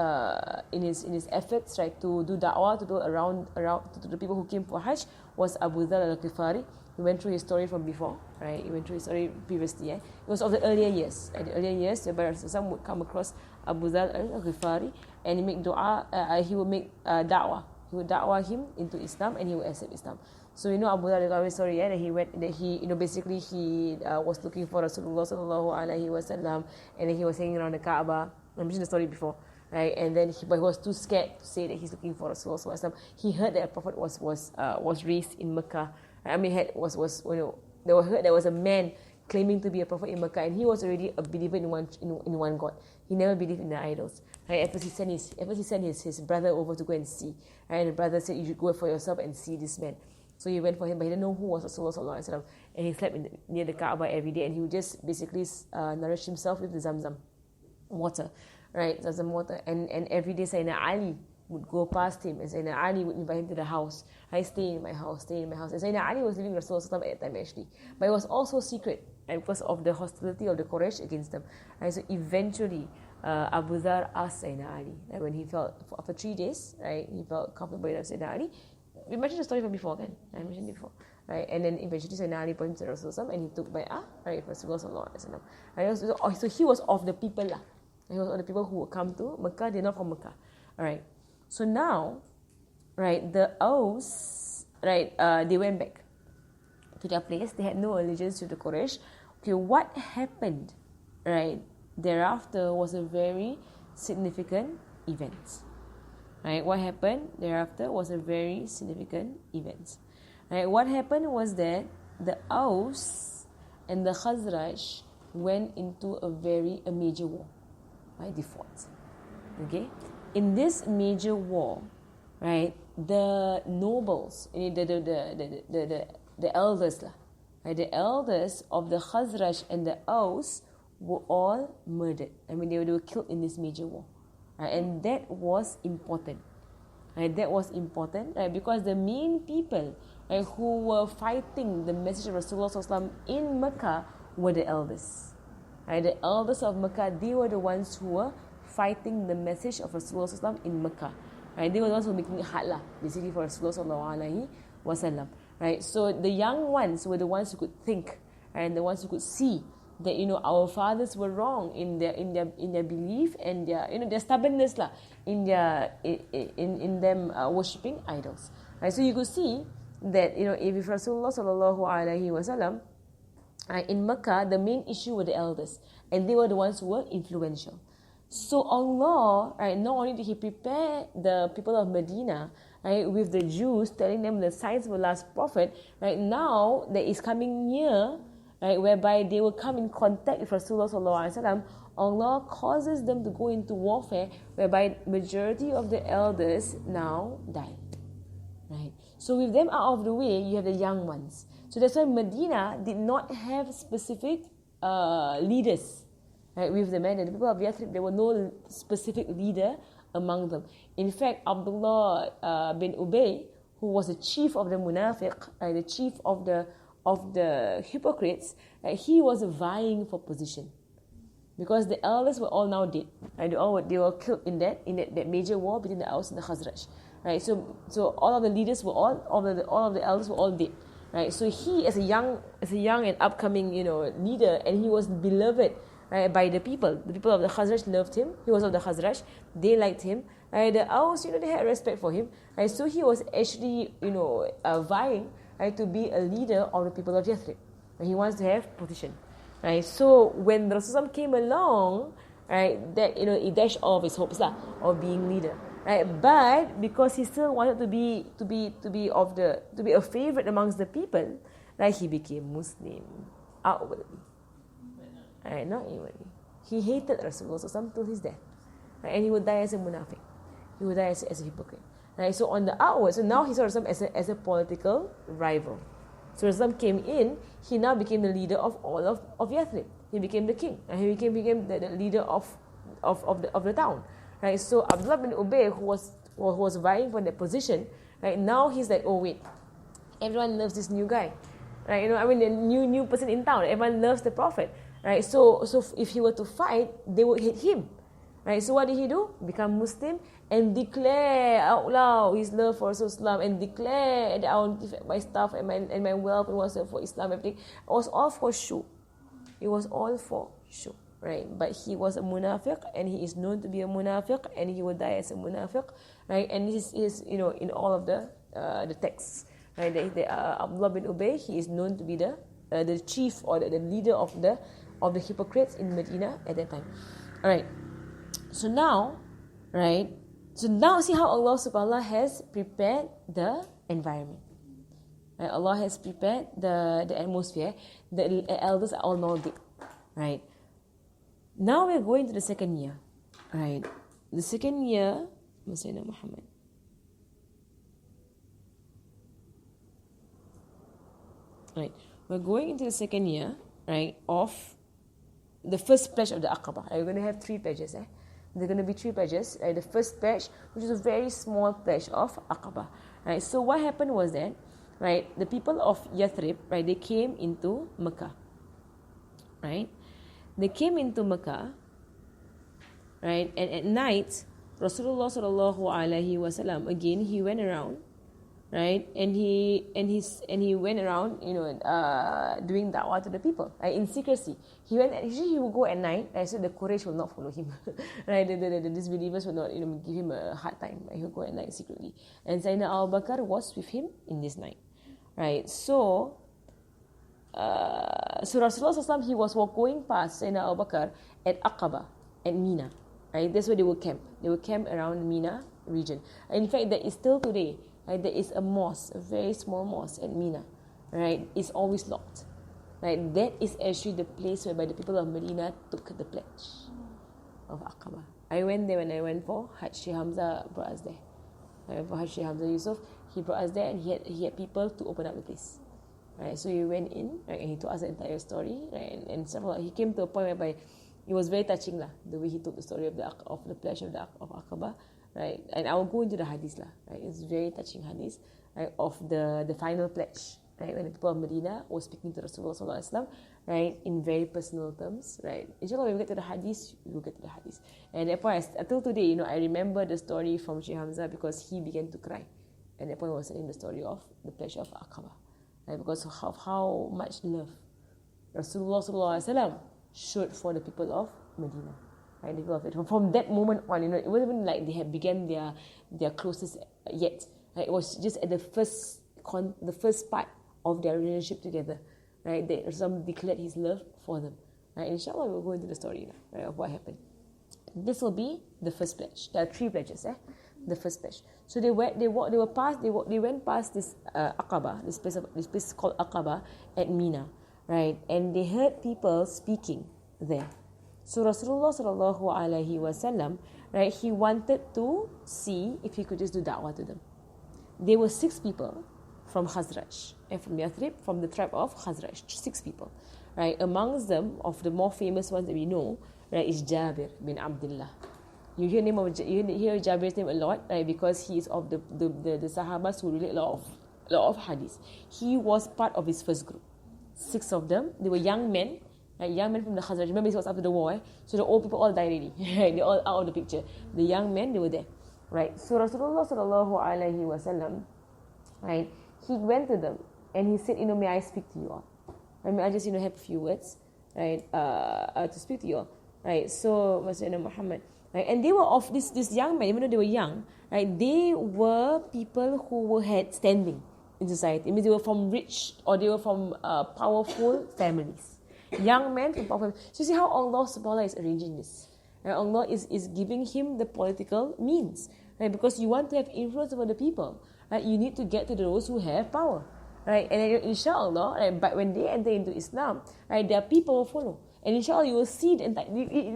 efforts, right, to do da'wah, to do around to the people who came for Hajj, was Abu Dhar al-Ghifari. We went through his story from before, right? We went through his story previously. It was of the earlier years. The earlier years, whereby Rasulullah would come across Abu Dhar al-Ghifari, and he make dua. He would make da'wah. He would da'wah him into Islam, and he would accept Islam. So Abu Dhar al-Ghifari story, that he went, that he, basically he was looking for Rasulullah sallallahu alaihi wasallam, and then he was hanging around the Kaaba. I mentioned the story before, right? And then he was too scared to say that he's looking for Rasulullah sallallahu alaihi wasallam. He heard that a prophet was raised in Mecca. I mean, there was a man claiming to be a prophet in Mecca, and he was already a believer in one God. He never believed in the idols. Right? At first he sent his brother over to go and see. Right? And the brother said, you should go for yourself and see this man. So he went for him, but he didn't know who was Rasulullah sallallahu alaihi wasallam. And he slept near the Kaaba every day, and he would just basically nourish himself with the Zamzam water, right? Zamzam water. And every day Sayyidina Ali would go past him, and Sayyidina Ali would invite him to the house. I stay in my house. And Sayyidina Ali was living with Rasulullah at that time actually, but it was also secret, right, because of the hostility of the Quraysh against them. Right? So eventually, Abu Dhar asked Sayyidina Ali, right, when he felt after 3 days, right, he felt comfortable with Sayyidina Ali. We mentioned the story from before, kan? I mentioned it before, right? And then eventually Sayyidina Ali brought him to Rasulullah, and he took bay'ah, right, for Rasulullah sallallahu alaihi wasallam. Right? So he was of the people lah. He was of the people who would come to Mecca. They're not from Mecca. All right. So now, right, the Aus, right, they went back to their place. They had no allegiance to the Quraysh. Okay, what happened, right, thereafter was a very significant event. Right, what happened thereafter was a very significant event. Right, what happened was that the Aus and the Khazraj went into a major war by default. Okay, in this major war, right, the nobles, the elders lah, right, the elders of the Khazraj and the Aus were all murdered. I mean, they were killed in this major war. Right, and that was important. Right, that was important, right, because the main people, right, who were fighting the message of Rasulullah SAW in Mecca were the elders. Right, the elders of Mecca, they were the ones who were fighting the message of Rasulullah SAW in Mecca. Right, they were the ones who were making it hard lah, basically, for Rasulullah SAW. Right, so the young ones were the ones who could think, right, and the ones who could see that our fathers were wrong in their belief and their stubbornness lah, in them worshipping idols. Right, so you could see that if Rasulullah sallallahu alaihi wasallam in Mecca, the main issue were the elders, and they were the ones who were influential. So Allah, right, not only did He prepare the people of Medina, right, with the Jews, telling them the signs of the last prophet, right, now that is coming near, right, whereby they will come in contact with Rasulullah sallallahu alaihi wasallam, Allah causes them to go into warfare, whereby majority of the elders now die. Right. So with them out of the way, you have the young ones. So that's why Medina did not have specific leaders. Right, with the men and the people of Yathrib, there were no specific leader among them. In fact, Abdullah bin Ubay, who was the chief of the Munafiq, the chief of the hypocrites, he was vying for position, because the elders were all now dead. Right? They were killed in that major war between the Aus and the Khazraj. right? So all of the leaders were all of the elders were all dead, right? So he as a young and upcoming leader, and he was beloved, right, by the people. The people of the Khazraj loved him. He was of the Khazraj. They liked him. Right? The Aus, they had respect for him. Right? So he was actually, vying, right, to be a leader of the people of Yathrib. He wants to have position. Right? So when Rasulullah came along, right, that it dashed off his hopes of being leader. Right? But because he still wanted to be a favorite amongst the people, right, he became Muslim outwardly. Right, not inwardly. He hated Rasulullah till his death. Right? And he would die as a munafiq. He would die as a hypocrite. Right? So on the outward, so now he saw Rasulullah as a political rival. So Rasulullah came in, he now became the leader of all of Yathrib. He became the king. And he became the leader of the town. Right? So Abdullah bin Ubay, who was vying for that position, right, now he's like, oh wait, everyone loves this new guy. Right? The new person in town. Everyone loves the Prophet. Right? So if he were to fight, they would hate him. Right? So what did he do? Become Muslim and declare out loud his love for Islam, and declare that I want to give my stuff and my wealth and whatsoever for Islam, everything. It was all for show. It was all for show. Right? But he was a munafiq, and he is known to be a munafiq, and he will die as a munafiq. Right? And this is in all of the texts. Right? Abdullah bin Ubay, he is known to be the chief or the leader of the hypocrites in Medina at that time. All right. So now, right? So now see how Allah subhanahu wa ta'ala has prepared the environment. Right? Allah has prepared the atmosphere. The elders are all now dead. Right? Now we're going to the second year. Right? The second year, Sayyidina Muhammad. Right? We're going into the second year, right, of the first pledge of the Aqabah. We're going to have 3 pledges. There are going to be 3 pledges. Right? The first pledge, which is a very small pledge of Aqabah. Right? So what happened was that, right, the people of Yathrib, right, they came into Mecca. Right? They came into Mecca, right, and at night, Rasulullah sallallahu alaihi wasallam, again, he went around, right, and he went around, doing da'wah to the people, right, in secrecy. He would go at night, right, so the Quraysh will not follow him, right, the disbelievers will not, give him a hard time, right? He would go at night secretly. And Sayyidina Abu Bakr was with him in this night, right, so Rasulullah sallallahu, he was going past Sayyidina Abu Bakr at Aqaba, at Mina, right, that's where they would camp. They would camp around Mina region. In fact, there is still today, right, there is a mosque, a very small mosque at Mina, right? It's always locked, right? That is actually the place whereby the people of Medina took the pledge of Aqaba. I went there when I went for Hajj. Sheikh Hamza brought us there. I went for Hajj. Sheikh Hamza Yusuf, he brought us there, and he had people to open up the place, right? So we went in, right, and he told us the entire story, right? And several, he came to a point whereby it was very touching, the way he told the story of the pledge of Aqaba. Right, and I will go into the hadith right. It's very touching hadith, right, of the final pledge, right, when the people of Medina were speaking to Rasulullah sallallahu alaihi wasallam, right, in very personal terms, right. Inshallah, when we get to the hadith, we will get to the hadith. And at that point, until today, I remember the story from Sheikh Hamza because he began to cry. And at that point, I was telling the story of the pledge of Aqaba, right, because of how much love Rasulullah sallallahu alaihi wasallam showed for the people of Medina. Right, from that moment on, it wasn't even like they had began their closest yet. Right? It was just at the first part of their relationship together. Right, that Rasul declared his love for them. Right, inshallah, we'll go into the story, right, of what happened. This will be the first pledge. There are 3 pledges. The first pledge. So they went past this Aqaba, this place called Aqaba at Mina, right, and they heard people speaking there. So Rasulullah sallallahu alaihi wasallam, right, he wanted to see if he could just do da'wah to them. There were 6 people from Khazraj and from Yathrib, from the tribe of Khazraj. 6 people, right. Amongst them, of the more famous ones that we know, right, is Jabir bin Abdullah. You hear Jabir's name a lot, right, because he is of the Sahabas who relate a lot of hadith. He was part of his first group. 6 of them, they were young men. Right, young men from the Khazraj. Remember, this was after the war, so the old people all died already. Right, they're all out of the picture. The young men, they were there. right? So Rasulullah sallallahu alaihi wasallam, right? He went to them and he said, may I speak to you all? May I just, have a few words, right? To speak to you all, right? So Masjid Muhammad, right? And they were of this young men, even though they were young, right? They were people who had standing in society. It means they were from rich or they were from powerful families. Young men from powerful families. So you see how Allah subhanahu wa ta'ala is arranging this. Right? Allah is giving him the political means. Right? Because you want to have influence over the people. Right? You need to get to those who have power. Right? And then inshallah, right, but when they enter into Islam, right, their people will follow. And inshallah, you will see the entire,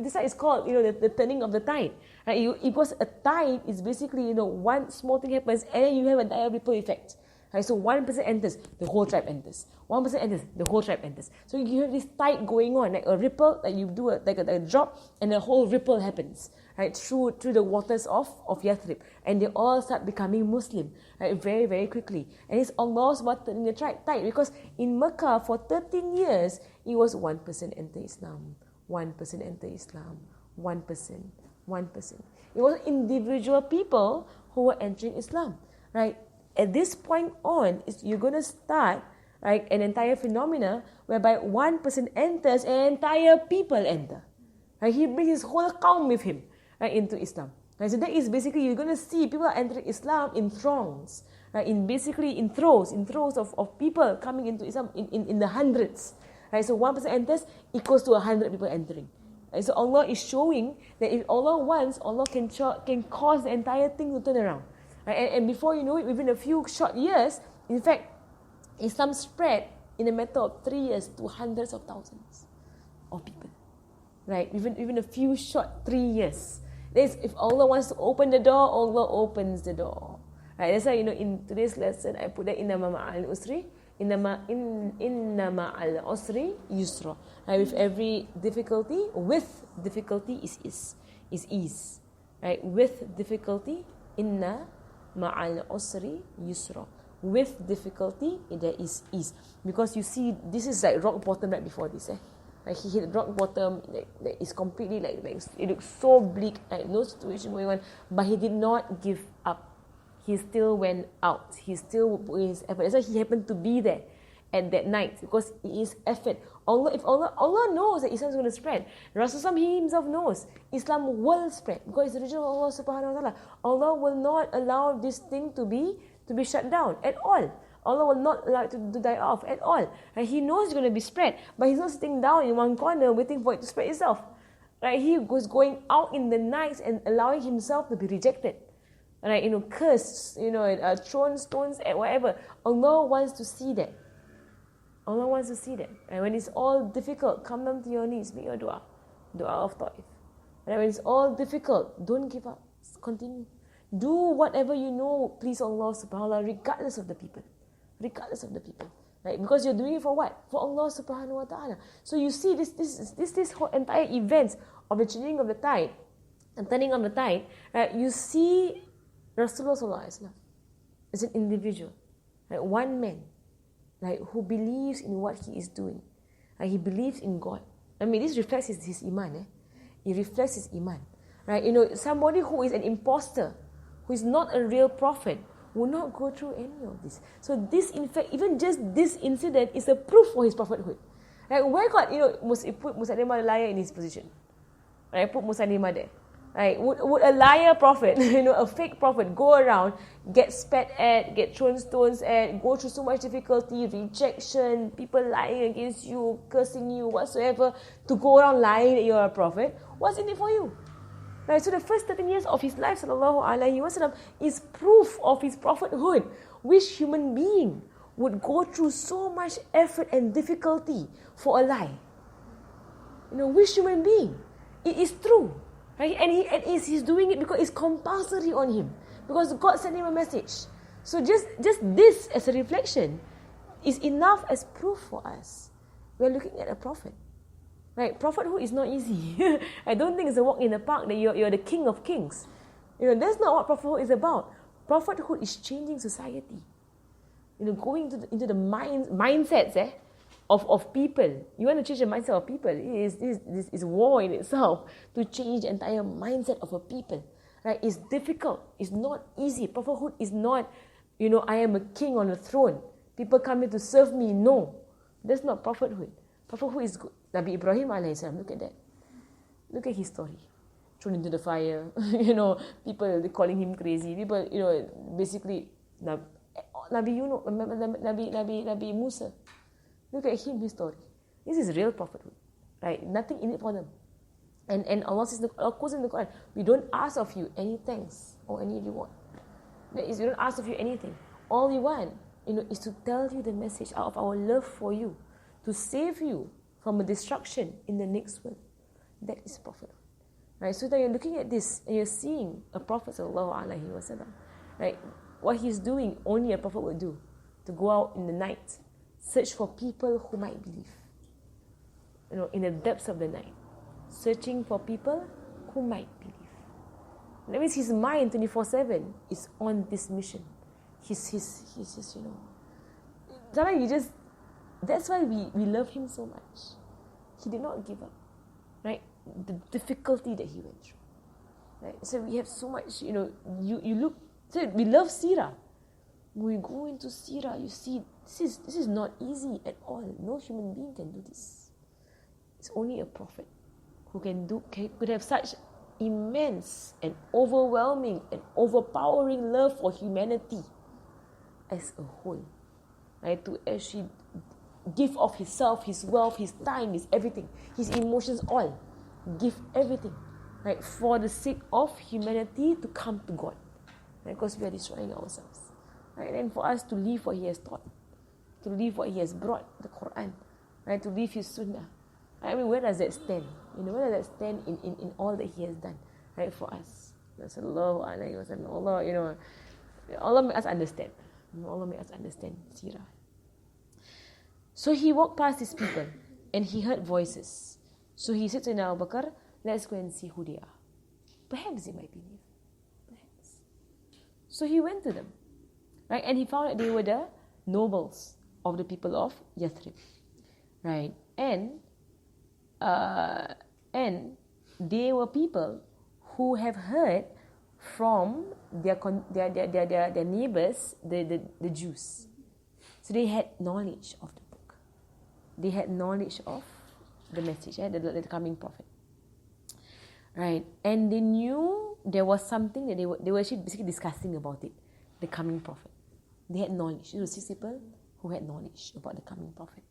this is called, the turning of the tide. Right? Because a tide is basically, one small thing happens and then you have an entire ripple effect. Right? So one person enters, the whole tribe enters. One person enters, the whole tribe enters. So you have this tide going on, like a ripple, like you do a drop and a whole ripple happens, right, through the waters of Yathrib. And they all start becoming Muslim, right, very, very quickly. And it's Allah's what turning the tide, because in Mecca for 13 years, it was 1% enter Islam, 1% enter Islam, 1%, 1%. It was individual people who were entering Islam, right? At this point on, you're going to start, right, an entire phenomena whereby 1% enters and entire people enter. Right? He brings his whole qawm with him, right, into Islam. Right? So that is basically, you're going to see people entering Islam in throngs, right, in throes of people coming into Islam in the hundreds. Right? So 1% enters equals to 100 people entering. Right? So Allah is showing that if Allah wants, Allah can cause the entire thing to turn around. Right? And before you know it, within a few short years, in fact, Islam spread in a matter of 3 years to hundreds of thousands of people. Right? Even a few short 3 years. If Allah wants to open the door, Allah opens the door. Right? That's why, in today's lesson, I put that innama ma'al usri, innama usri yusra. Right? With every difficulty, with difficulty is ease. Right? With difficulty, inna ma'al usri yusra. With difficulty, there is ease. Because you see, this is like rock bottom right before this. Like he hit rock bottom, like it's completely like it looks so bleak, like no situation going on. But he did not give up. He still went out. He still put in his effort. That's why he happened to be there at that night, because it is effort. Allah knows that Islam is going to spread. Rasulullah himself knows Islam will spread because it's the religion of Allah subhanahu wa ta'ala. Allah will not allow this thing to be shut down at all. Allah will not allow it to die off at all. And He knows it's going to be spread, but He's not sitting down in one corner waiting for it to spread itself. Right? He was going out in the nights and allowing Himself to be rejected. Right? Cursed, thrown stones and whatever. Allah wants to see that. Allah wants to see that. And when it's all difficult, come down to your knees, make your dua. Dua of Ta'if. And when it's all difficult, don't give up. Continue. Do whatever you know, please Allah subhanahu wa ta'ala, regardless of the people. Regardless of the people. Right? Because you're doing it for what? For Allah subhanahu wa ta'ala. So you see this whole entire events of the changing of the tide and turning on the tide, right? You see Rasulullah sallallahu alaihi wasallam as an individual, right? One man, right, who believes in what he is doing. Right? He believes in God. I mean, this reflects his iman. It reflects his iman. Right? Somebody who is an imposter, who is not a real prophet, will not go through any of this. So this, in fact, even just this incident is a proof for his prophethood. Right? Where God, put Musailimah the liar in his position. Right? Put Musailimah there. Right? Would a liar prophet, a fake prophet, go around, get spat at, get thrown stones at, go through so much difficulty, rejection, people lying against you, cursing you, whatsoever, to go around lying that you're a prophet? What's in it for you? Right, so the first 13 years of his life, sallallahu alaihi wasallam, is proof of his prophethood. Which human being would go through so much effort and difficulty for a lie? Which human being? It is true. Right? And he's doing it because it's compulsory on him. Because God sent him a message. So just this as a reflection is enough as proof for us. We're looking at a prophet. Right? Prophethood is not easy. I don't think it's a walk in the park that you're the king of kings. That's not what prophethood is about. Prophethood is changing society. Going into the mindsets of people. You want to change the mindset of people. This is war in itself to change the entire mindset of a people. Right? It's difficult. It's not easy. Prophethood is not, I am a king on a throne. People come here to serve me. No. That's not prophethood. Prophethood is good. Nabi Ibrahim alayhi salam, look at that. Look at his story. Thrown into the fire. People calling him crazy. People, basically, Nabi Yunus, Nabi Musa. Look at him, his story. This is real prophethood. Right? Nothing in it for them. And Allah says, of course in the Quran, we don't ask of you any thanks or any reward. That is, we don't ask of you anything. All we want, is to tell you the message out of our love for you, to save you from a destruction in the next world. That is prophethood. Right? So that you're looking at this and you're seeing a Prophet sallallahu alaihi wasallam. Right? What he's doing, only a Prophet would do. To go out in the night, search for people who might believe. In the depths of the night. Searching for people who might believe. That means his mind 24/7 is on this mission. He's just, sometimes that's why we love him so much. He did not give up, right? The difficulty that he went through, right? So we have so much, you look, so we love Sirah. When we go into Sirah, you see, this is not easy at all. No human being can do this. It's only a prophet who could have such immense and overwhelming and overpowering love for humanity as a whole, right? To actually give of himself, his wealth, his time, his everything, his emotions, all. Give everything, right? For the sake of humanity to come to God, right? Because we are destroying ourselves, right? And for us to live what he has taught, to live what he has brought, the Quran, right? To live his sunnah. I mean, where does that stand? Where does that stand in all that he has done, right, for us? Sallallahu alaihi wasallam. Allah make us understand. Allah make us understand Sirah. So he walked past his people and he heard voices. So he said to Abu Bakr, let's go and see who they are. Perhaps they might believe. Perhaps. So he went to them, right? And he found that they were the nobles of the people of Yathrib, right? And they were people who have heard from their neighbors, the Jews. So they had knowledge of the book. They had knowledge of the message, the coming prophet. Right? And they knew there was something that they were actually basically discussing about it, the coming prophet. They had knowledge. There were 6 people who had knowledge about the coming prophet.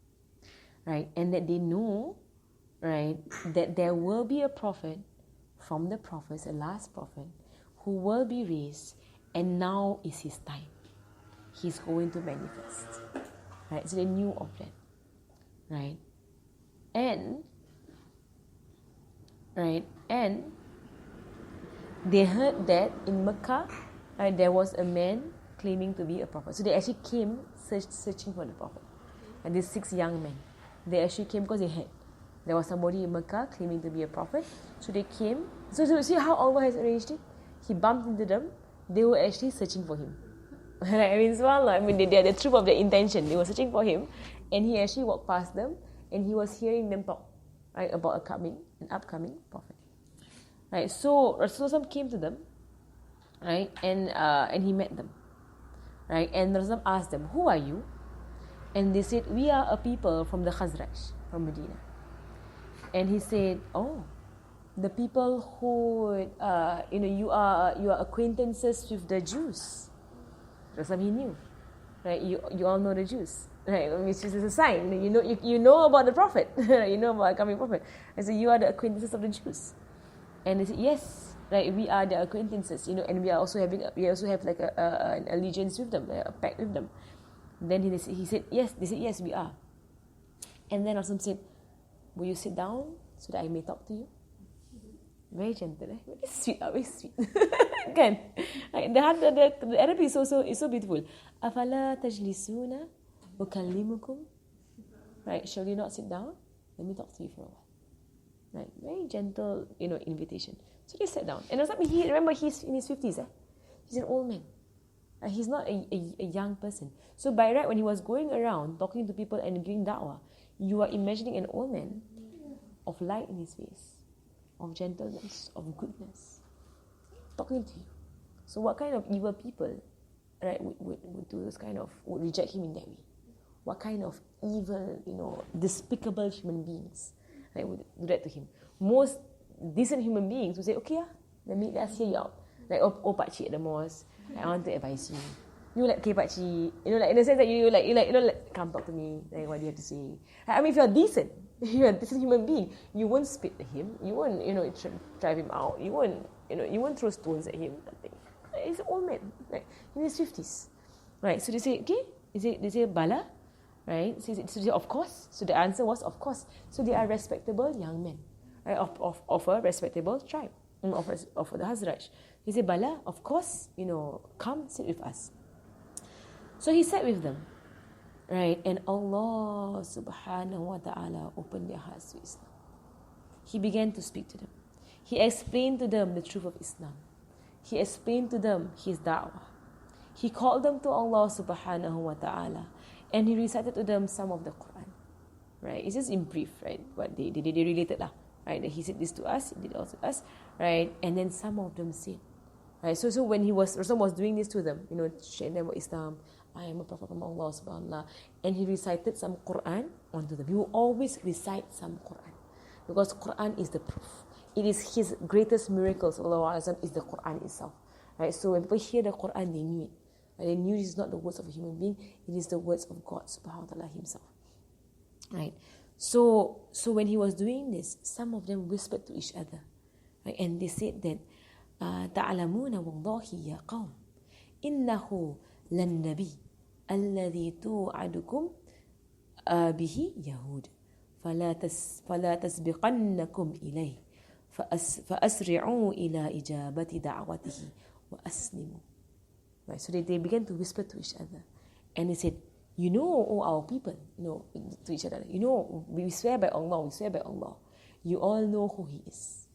Right? And that they knew, right, that there will be a prophet from the prophets, a last prophet, who will be raised, and now is his time. He's going to manifest. Right? So they knew of that. Right? And they heard that in Mecca, right, there was a man claiming to be a prophet. So they actually came searching for the prophet. And these 6 young men, they actually came because there was somebody in Mecca claiming to be a prophet. So they came. So see how Allah has arranged it? He bumped into them. They were actually searching for him. They are the truth of their intention. They were searching for him. And he actually walked past them. And he was hearing them talk, right, about an upcoming prophet. Right, so Rasulullah came to them, right, and he met them. Right, and Rasulullah asked them, who are you? And they said, we are a people from the Khazraj, from Medina. And he said, oh, the people who, you are acquaintances with the Jews. Rasulullah, he knew, right? You all know the Jews, right? Which is a sign. You know about the prophet. You know about the coming prophet. And so you are the acquaintances of the Jews. And they said, yes, right? We are the acquaintances, and we also have like an allegiance with them, a pact with them. Then he said, yes. They said, yes, we are. And then Rasul said, will you sit down so that I may talk to you? Very gentle, eh? Very sweet, very sweet. Kan? Like, the Arabic is so beautiful. Afala tajlisuna ukallimukum. Right? Shall you not sit down? Let me talk to you for a while. Right? Very gentle, invitation. So they sat down. And remember, he's in his 50s. He's an old man. He's not a young person. So by right, when he was going around talking to people and giving da'wah, you are imagining an old man of light in his face, of gentleness, of goodness. talking to you. So what kind of evil people, right, would do this kind of, would reject him in that way? What kind of evil, despicable human beings, right, would do that to him? Most decent human beings would say, okay, let's hear you out. Like, oh pakcik at the mosque, I want to advise you. You like, okay pakcik, like in the sense that you like, come talk to me, like what do you have to say? I mean, if you're decent human being, you won't spit at him, you won't, drive him out, you won't throw stones at him, nothing. He's an old man, like in his 50s. Right, so they say, okay, they say, bala, right? So they say, of course. So the answer was, of course. So they are respectable young men, right, of a respectable tribe, of the Hazraj. He said, bala, of course, come sit with us. So he sat with them, right? And Allah subhanahu wa ta'ala opened their hearts to Islam. He began to speak to them. He explained to them the truth of Islam. He explained to them his da'wah. He called them to Allah subhanahu wa ta'ala. And he recited to them some of the Quran. Right? It's just in brief, right? What they related lah. Right? That he said this to us, he did also to us. Right? And then some of them said. Right? So when Rasul was doing this to them, sharing them about Islam, I am a prophet from Allah subhanahu wa ta'ala. And he recited some Quran onto them. He will always recite some Quran. Because Quran is the proof. It is his greatest miracle, sallallahu alaihi wasallam, is the Quran itself. Right? So when people hear the Quran, they knew it. Right? They knew it is not the words of a human being, it is the words of God subhanahu wa ta'ala himself. Right? So when he was doing this, some of them whispered to each other. Right? And they said that, تَعْلَمُونَ وَاللَّهِ يَا قَوْمِ إِنَّهُ لَلنَّبِيِّ الَّذِي تُوعَدُكُمْ بِهِ يَهُودٌ فَلَا تَسْبِقَنَّكُمْ إِلَيْهِ فَأَسْرِعُوا إِلَى إِجَابَةِ دَعْوَتِهِ وَأَسْلِمُوا. Right, so they began to whisper to each other. And they said, oh our people, to each other, we swear by Allah, you all know who he is.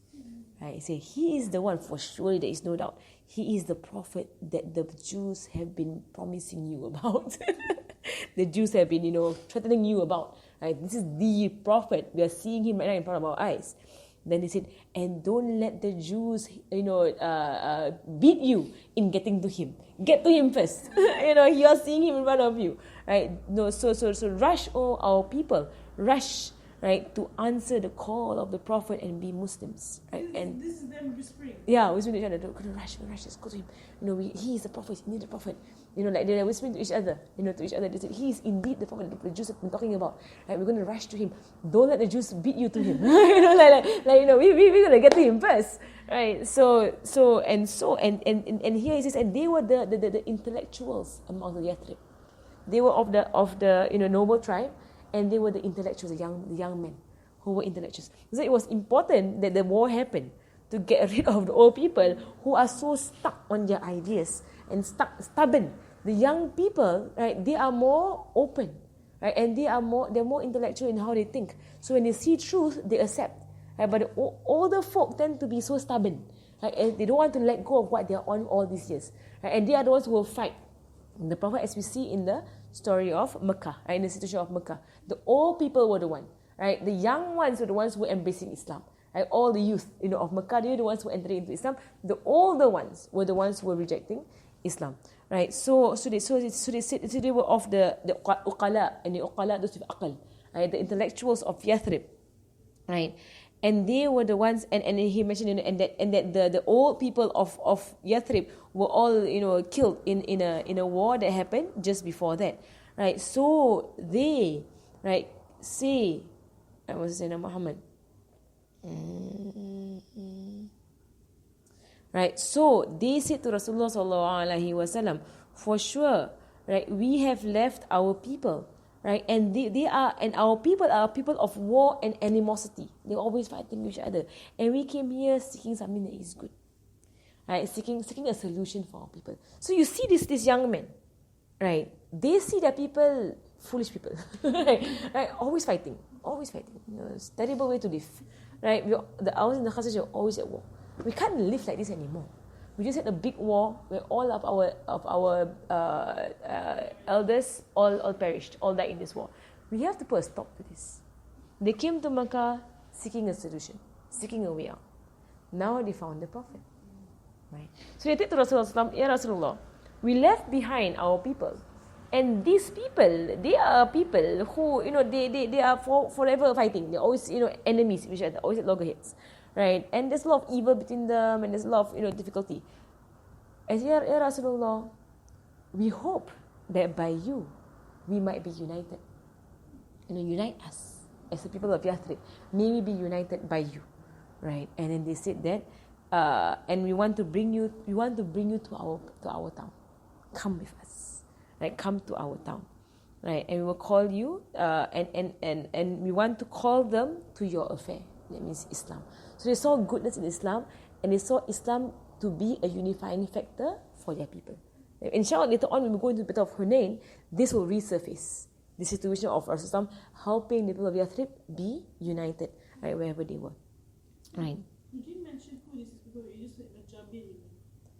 Right? He said, he is the one, for sure, there is no doubt. He is the prophet that the Jews have been promising you about. The Jews have been, threatening you about. Right? This is the prophet. We are seeing him right now in front of our eyes. Then he said, and don't let the Jews, beat you in getting to him. Get to him first. You are seeing him in front of you. Right? No, so rush, oh our people, rush, right, to answer the call of the Prophet and be Muslims. Right? And this is them whispering. Yeah, whispering to each other. Don't rush, let's go to him. He is the Prophet, he is the Prophet. Like they're whispering to each other. They said, he is indeed the Prophet that the Jews have been talking about. Right? We're going to rush to him. Don't let the Jews beat you to him. We're going to get to him first. Right? And here he says, and they were the intellectuals among the Yathrib. They were of the noble tribe, and they were the intellectuals, the young men who were intellectuals. So it was important that the war happened to get rid of the old people who are so stuck on their ideas and stubborn. The young people, right, they are more open, right, and they're more intellectual in how they think. So when they see truth, they accept. Right? But the older folk tend to be so stubborn, right, and they don't want to let go of what they are on all these years. Right? And they are the ones who will fight. And the Prophet, as we see in the story of Mecca, right, in the situation of Mecca, the old people were the one, right? The young ones were the ones who were embracing Islam. Right? All the youth, of Mecca, they were the ones who were entering into Islam. The older ones were the ones who were rejecting Islam. Right? So they were of the uqala, and the uqala, those with aqal, right? The intellectuals of Yathrib, right? And they were the ones, and he mentioned, and that the old people of Yathrib were all killed in a war that happened just before that, right? So they, right, say, I was saying Muhammad, right? So they said to Rasulullah sallallahu alaihi wasallam, for sure, right, we have left our people. Right, and our people are people of war and animosity. They're always fighting each other. And we came here seeking something that is good. Right, seeking a solution for our people. So you see this young men, right? They see their people foolish people. right? Always fighting. It's a terrible way to live. Right? Ours in the Khazraj are always at war. We can't live like this anymore. We just had a big war where all of our elders all perished, all died in this war. We have to put a stop to this. They came to Makkah seeking a solution, seeking a way out. Now they found the Prophet. Right. So they said to Rasulullah, Ya Rasulullah, we left behind our people. And these people, they are people who, they are forever fighting. They're always, enemies, which are always at loggerheads. Right? And there's a lot of evil between them, and there's a lot of, difficulty. As Ya Rasulullah, we hope that by you, we might be united. Unite us as the people of Yathrib. May we be united by you. Right? And then they said that, and we want to bring you to our town. Come with us. Right? Come to our town. Right? And we will call you, and we want to call them to your affair. That means Islam. So they saw goodness in Islam, and they saw Islam to be a unifying factor for their people. Inshallah, later on when we go into the Battle of Hunain, this will resurface. The situation of Rasulullah helping the people of Yathrib be united, right, wherever they were. Right. You didn't mention who these people were. You just said Majabir.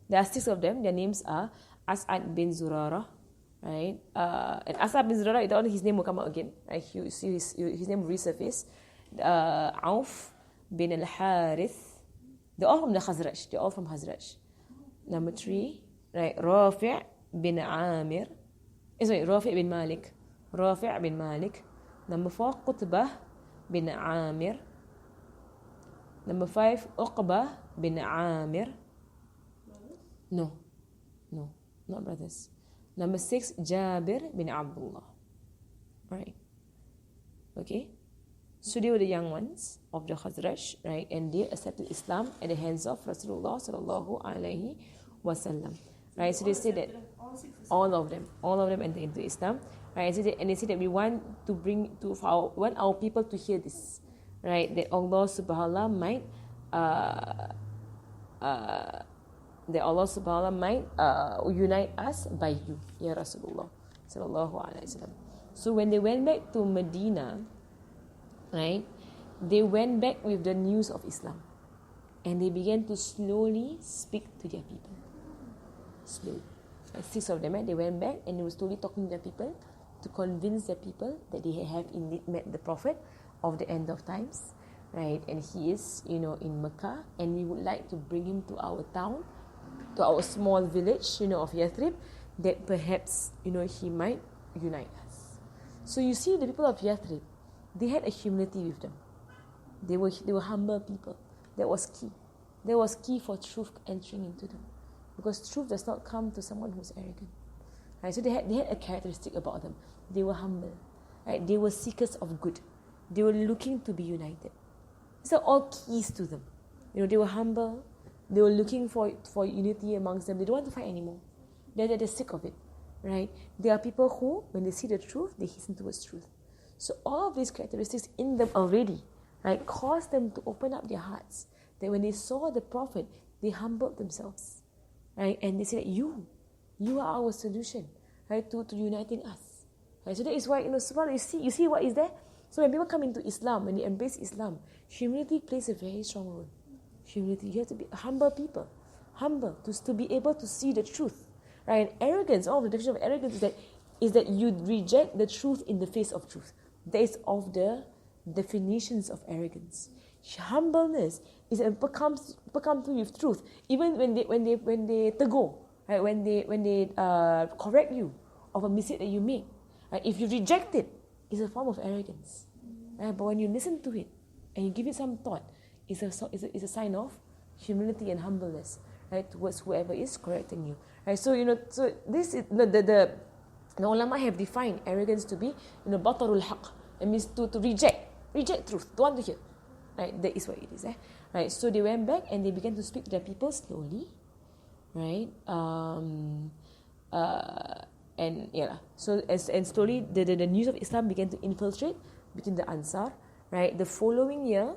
There are 6 of them. Their names are As'ad bin Zurarah, right? And As'ad bin Zurarah, his name will come out again. Right? His name will resurface. Auf bin al-Harith. They're all from the Khazraj. They're all from Khazraj. Number 3, right? Rafi' bin Amir. Rafi' bin Malik. Rafi' bin Malik. Number 4, Qutbah bin Amir. Number 5, Uqbah bin Amir. No, not brothers. Number 6, Jabir bin Abdullah. Right. Okay. So they were the young ones of the Khazraj, right? And they accepted Islam at the hands of Rasulullah sallallahu alaihi wasallam. Right. So they say that all of them entered into Islam. Right. And they say that we want our people to hear this. Right, that Allah subhanahu might unite us by you, Ya Rasulullah sallallahu alaihi wasallam. So when they went back to Medina, right, they went back with the news of Islam, and they began to slowly speak to their people. Slowly, 6 of them, they went back and they were slowly talking to their people to convince their people that they have indeed met the Prophet of the end of times, right? And he is, in Mecca, and we would like to bring him to our town, to our small village, of Yathrib, that perhaps, he might unite us. So you see, the people of Yathrib, they had a humility with them. They were humble people. That was key. That was key for truth entering into them, because truth does not come to someone who's arrogant. Right? So they had a characteristic about them. They were humble. Right? They were seekers of good. They were looking to be united. These are all keys to them. They were humble. They were looking for unity amongst them. They don't want to fight anymore. They're sick of it, right? There are people who, when they see the truth, they hasten towards truth. So all of these characteristics in them already, right, caused them to open up their hearts. That when they saw the Prophet, they humbled themselves, right? And they said, you are our solution, right, to uniting us. Right? So that is why, you see what is there? So when people come into Islam, when they embrace Islam, humility plays a very strong role. Humility, you have to be humble people. Humble, to be able to see the truth. Right? And arrogance, the definition of arrogance is that you reject the truth in the face of truth. That is of the definitions of arrogance. Humbleness is that people come to you with truth. Even when they tegur, right? When they correct you of a mistake that you make. Right? If you reject it, it's a form of arrogance, right? But when you listen to it and you give it some thought, it's a sign of humility and humbleness, right, towards whoever is correcting you, right? So so this is the ulama have defined arrogance to be batarul haq. It means to reject truth, don't want to hear, right? That is what it is, right? So they went back and they began to speak to their people slowly, right? And so slowly the news of Islam began to infiltrate between the Ansar, right? The following year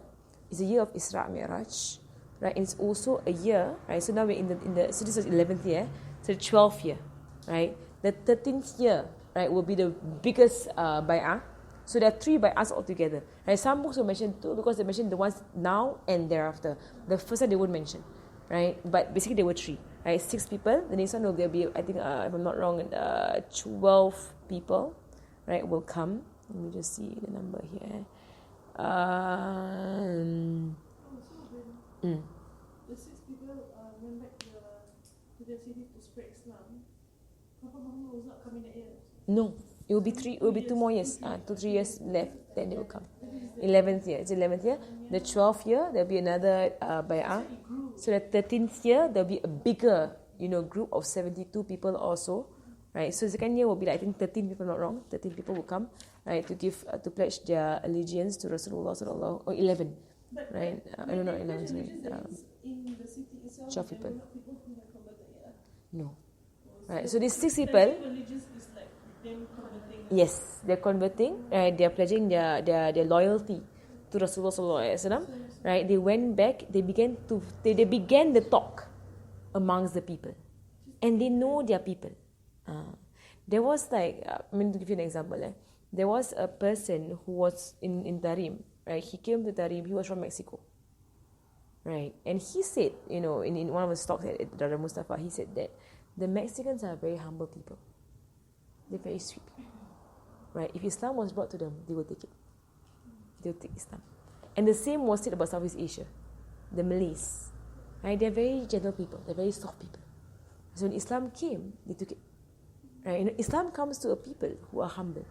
is a year of Isra Miraj, right? And it's also a year, right? So now we're so this is 11th year, so the 12th year, right? The 13th year, right, will be the biggest bay'ah. So there are 3 bay'ahs altogether, right? Some books will mention 2 because they mention the ones now and thereafter. The first one they won't mention, right? But basically there were 3. Right, 6 people. The next one will be, I think, if I'm not wrong, 12 people, right, will come. Let me just see the number here. The 6 people went back to the the city to spread Islam, Papa Muhammad was not coming that year. No, it will be 2 more years. 2-3 years left, then they will come. 11th year, it's 11th year. The 12th year, there'll be another bay'ah. So the 13th year, there'll be a bigger, group of 72 people also, right? So the second year will be, I think, 13 people, not wrong. 13 people will come, right, to pledge their allegiance to Rasulullah sallallahu, or 11, But right? I don't know, 11, sorry. in the city itself, 12 people. there were not people who had converted yet. No. Right, so these 6 people, Religious is like them converting. yes, they're converting, right? They're pledging their loyalty to Rasulullah sallallahu alaihi wasallam, right? They went back, they began the talk amongst the people, and they know their people. There was like, to give you an example, there was a person who was in Tarim, right? He came to Tarim, he was from Mexico, right? And he said, in one of his talks at Dr. Mustafa, he said that the Mexicans are very humble people. They're very sweet people, right? If Islam was brought to them, they will take it. They will take Islam. And the same was said about Southeast Asia, the Malays, right? They're very gentle people. They're very soft people. So when Islam came, they took it, right? Islam comes to a people who are humble,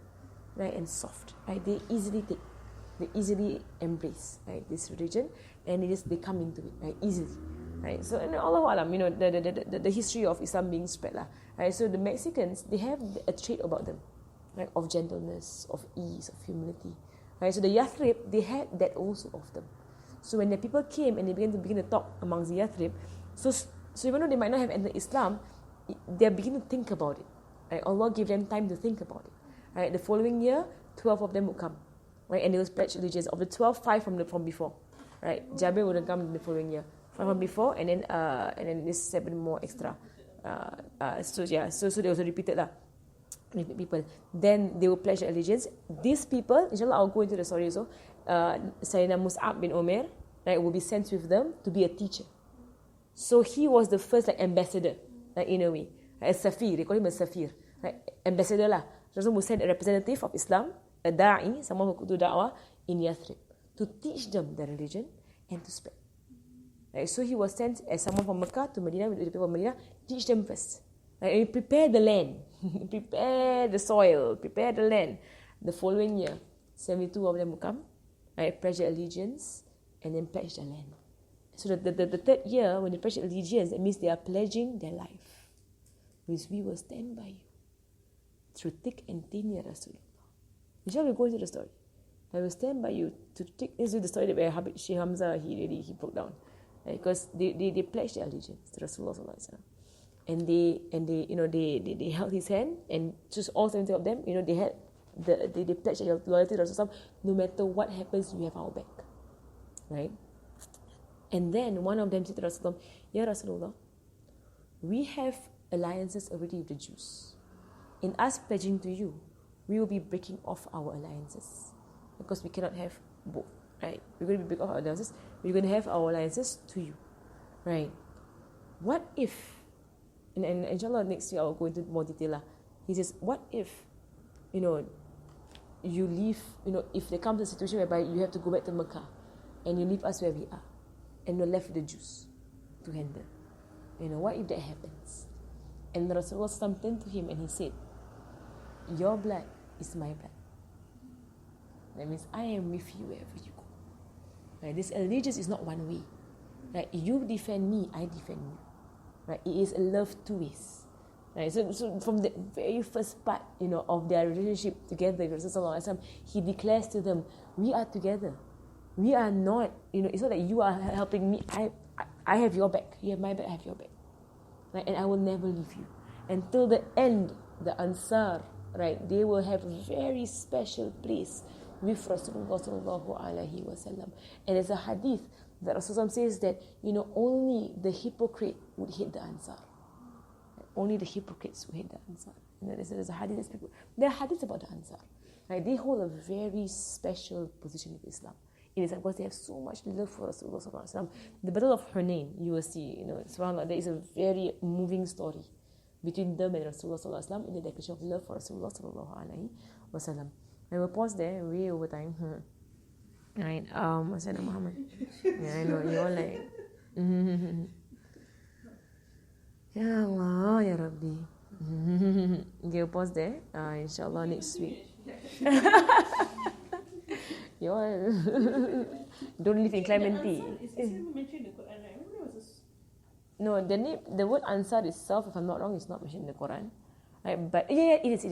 right, and soft, right? They easily take, they easily embrace, right, this religion, and they come into it, right, easily, right? So, Allahu Alam, the history of Islam being spread, right? So the Mexicans, they have a trait about them, right, of gentleness, of ease, of humility, right? So the Yathrib, they had that also of them. So when the people came and they began to talk amongst the Yathrib, so even though they might not have entered Islam, they're beginning to think about it, right? Allah gave them time to think about it, right? The following year, 12 of them would come, right? And they will pledge allegiance. Of the 12, 5 from before, right? Jabir would come in the following year, 5 from before, and then this 7 more extra. So they also repeated people. Then they will pledge allegiance. These people, inshallah, I'll go into the story also. Sayyidina Mus'ab bin Umair, right, will be sent with them to be a teacher. So he was the first ambassador, in a way, a safir. They call him a safir, right? Ambassador lah. Rasul will send a representative of Islam, a da'i, someone who could do da'wah in Yathrib, to teach them the religion and to spread. Right? So he was sent as someone from Mecca to Medina, with the people of Medina, teach them first. Right? And prepare the land, prepare the soil, prepare the land. The following year, 72 of them will come, right, pledge their allegiance, and then pledge their land. So the third year, when they pledge allegiance, that means they are pledging their life. Means we will stand by you through thick and thin, Ya Rasulullah. Inshallah, we'll go into the story. I will stand by you to take this is the story where Sheikh Hamza he broke down, right? Because they pledged their allegiance to Rasulullah sallallahu alaihi wasallam, and they held his hand, and just all 70 of them, they had they pledged their loyalty to Rasulullah. No matter what happens, you have our back, right? And then one of them said to Rasulullah, Ya Rasulullah, we have alliances already with the Jews. In us pledging to you, we will be breaking off our alliances, because we cannot have both, right? We're going to be breaking off our alliances. We're going to have our alliances to you, right? What if, and inshallah next year I'll go into more detail. He says, what if, you leave, if there comes a situation whereby you have to go back to Mecca, and you leave us where we are, and you're left with the Jews to handle. What if that happens? And Rasulullah turned to him and he said, your blood is my blood. That means I am with you wherever you go. Right? This allegiance is not one way. Right? You defend me, I defend you. Right? It is a love 2 ways. Right? So from the very first part, of their relationship together with Rasulullah, he declares to them, we are together. We are not, it's not that you are helping me. I have your back. You have my back, I have your back. Right? And I will never leave you. Until the end, the Ansar, right, they will have a very special place with Rasulullah sallallahu alaihi wasallam. And there's a hadith that Rasulullah says that, only the hypocrite would hate the Ansar. Only the hypocrites would hate the Ansar. There's a hadith that there are hadiths about the Ansar. Right? They hold a very special position in Islam. It is because they have so much love for Rasulullah sallallahu alaihi wasallam. The Battle of Hunain, you will see, subhanAllah, there is a very moving story between them and Rasulullah sallallahu alaihi wasallam in the declaration of love for Rasulullah sallallahu alaihi wasallam. I will pause there, way over time. Right, Sayyidina Muhammad. Yeah, I know, you're all like... Ya Allah, Ya Rabbi. Okay, we'll pause there. Inshallah next week. You all don't live in Clementi. Isn't mentioned in the Quran, right? I remember there was No, the word Ansar itself, if I'm not wrong, is not mentioned in the Quran. Right, but yeah, it is.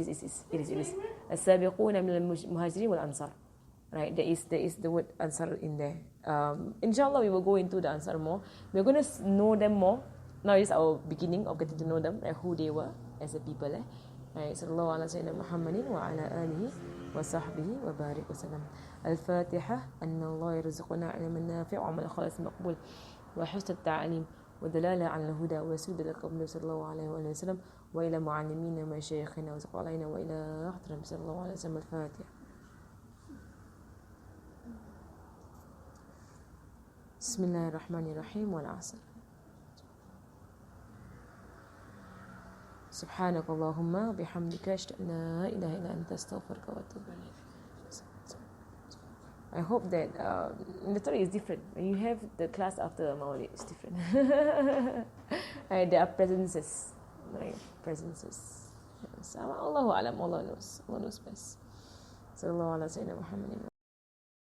As-sabiquna min al-muhajirin wal ansar. Right, there is the word Ansar in there. Inshallah, we will go into the Ansar more. We're going to know them more. Now is our beginning of getting to know them, like who they were as a people. Right, sallallahu ala sayyidina Muhammadin wa ala alihi wa sahbihi wa barik wa salam. Al-Fatiha. Anna Allah yarzuquna ilman nafi' wa amal khalis maqbul wa husn at-ta'lim ودلالة على الهدى وسود لكم صلى الله عليه وآله وسلم وإلى معلمينا ومشايخنا وزق علينا وإلى أحضر صلى الله عليه وسلم. الفاتحة. بسم الله الرحمن الرحيم والعصر. سبحانك اللهم وبحمدك أشهد أن لا إله إلا أنت أستغفرك وأتوب إليك. I hope that the story is different. When you have the class after Maulid, it's different. There are presences. Right? Presences. Yes. Allahu Alam, Allah knows. Allah knows best. Sallallahu ala Sayyidina Muhammadin.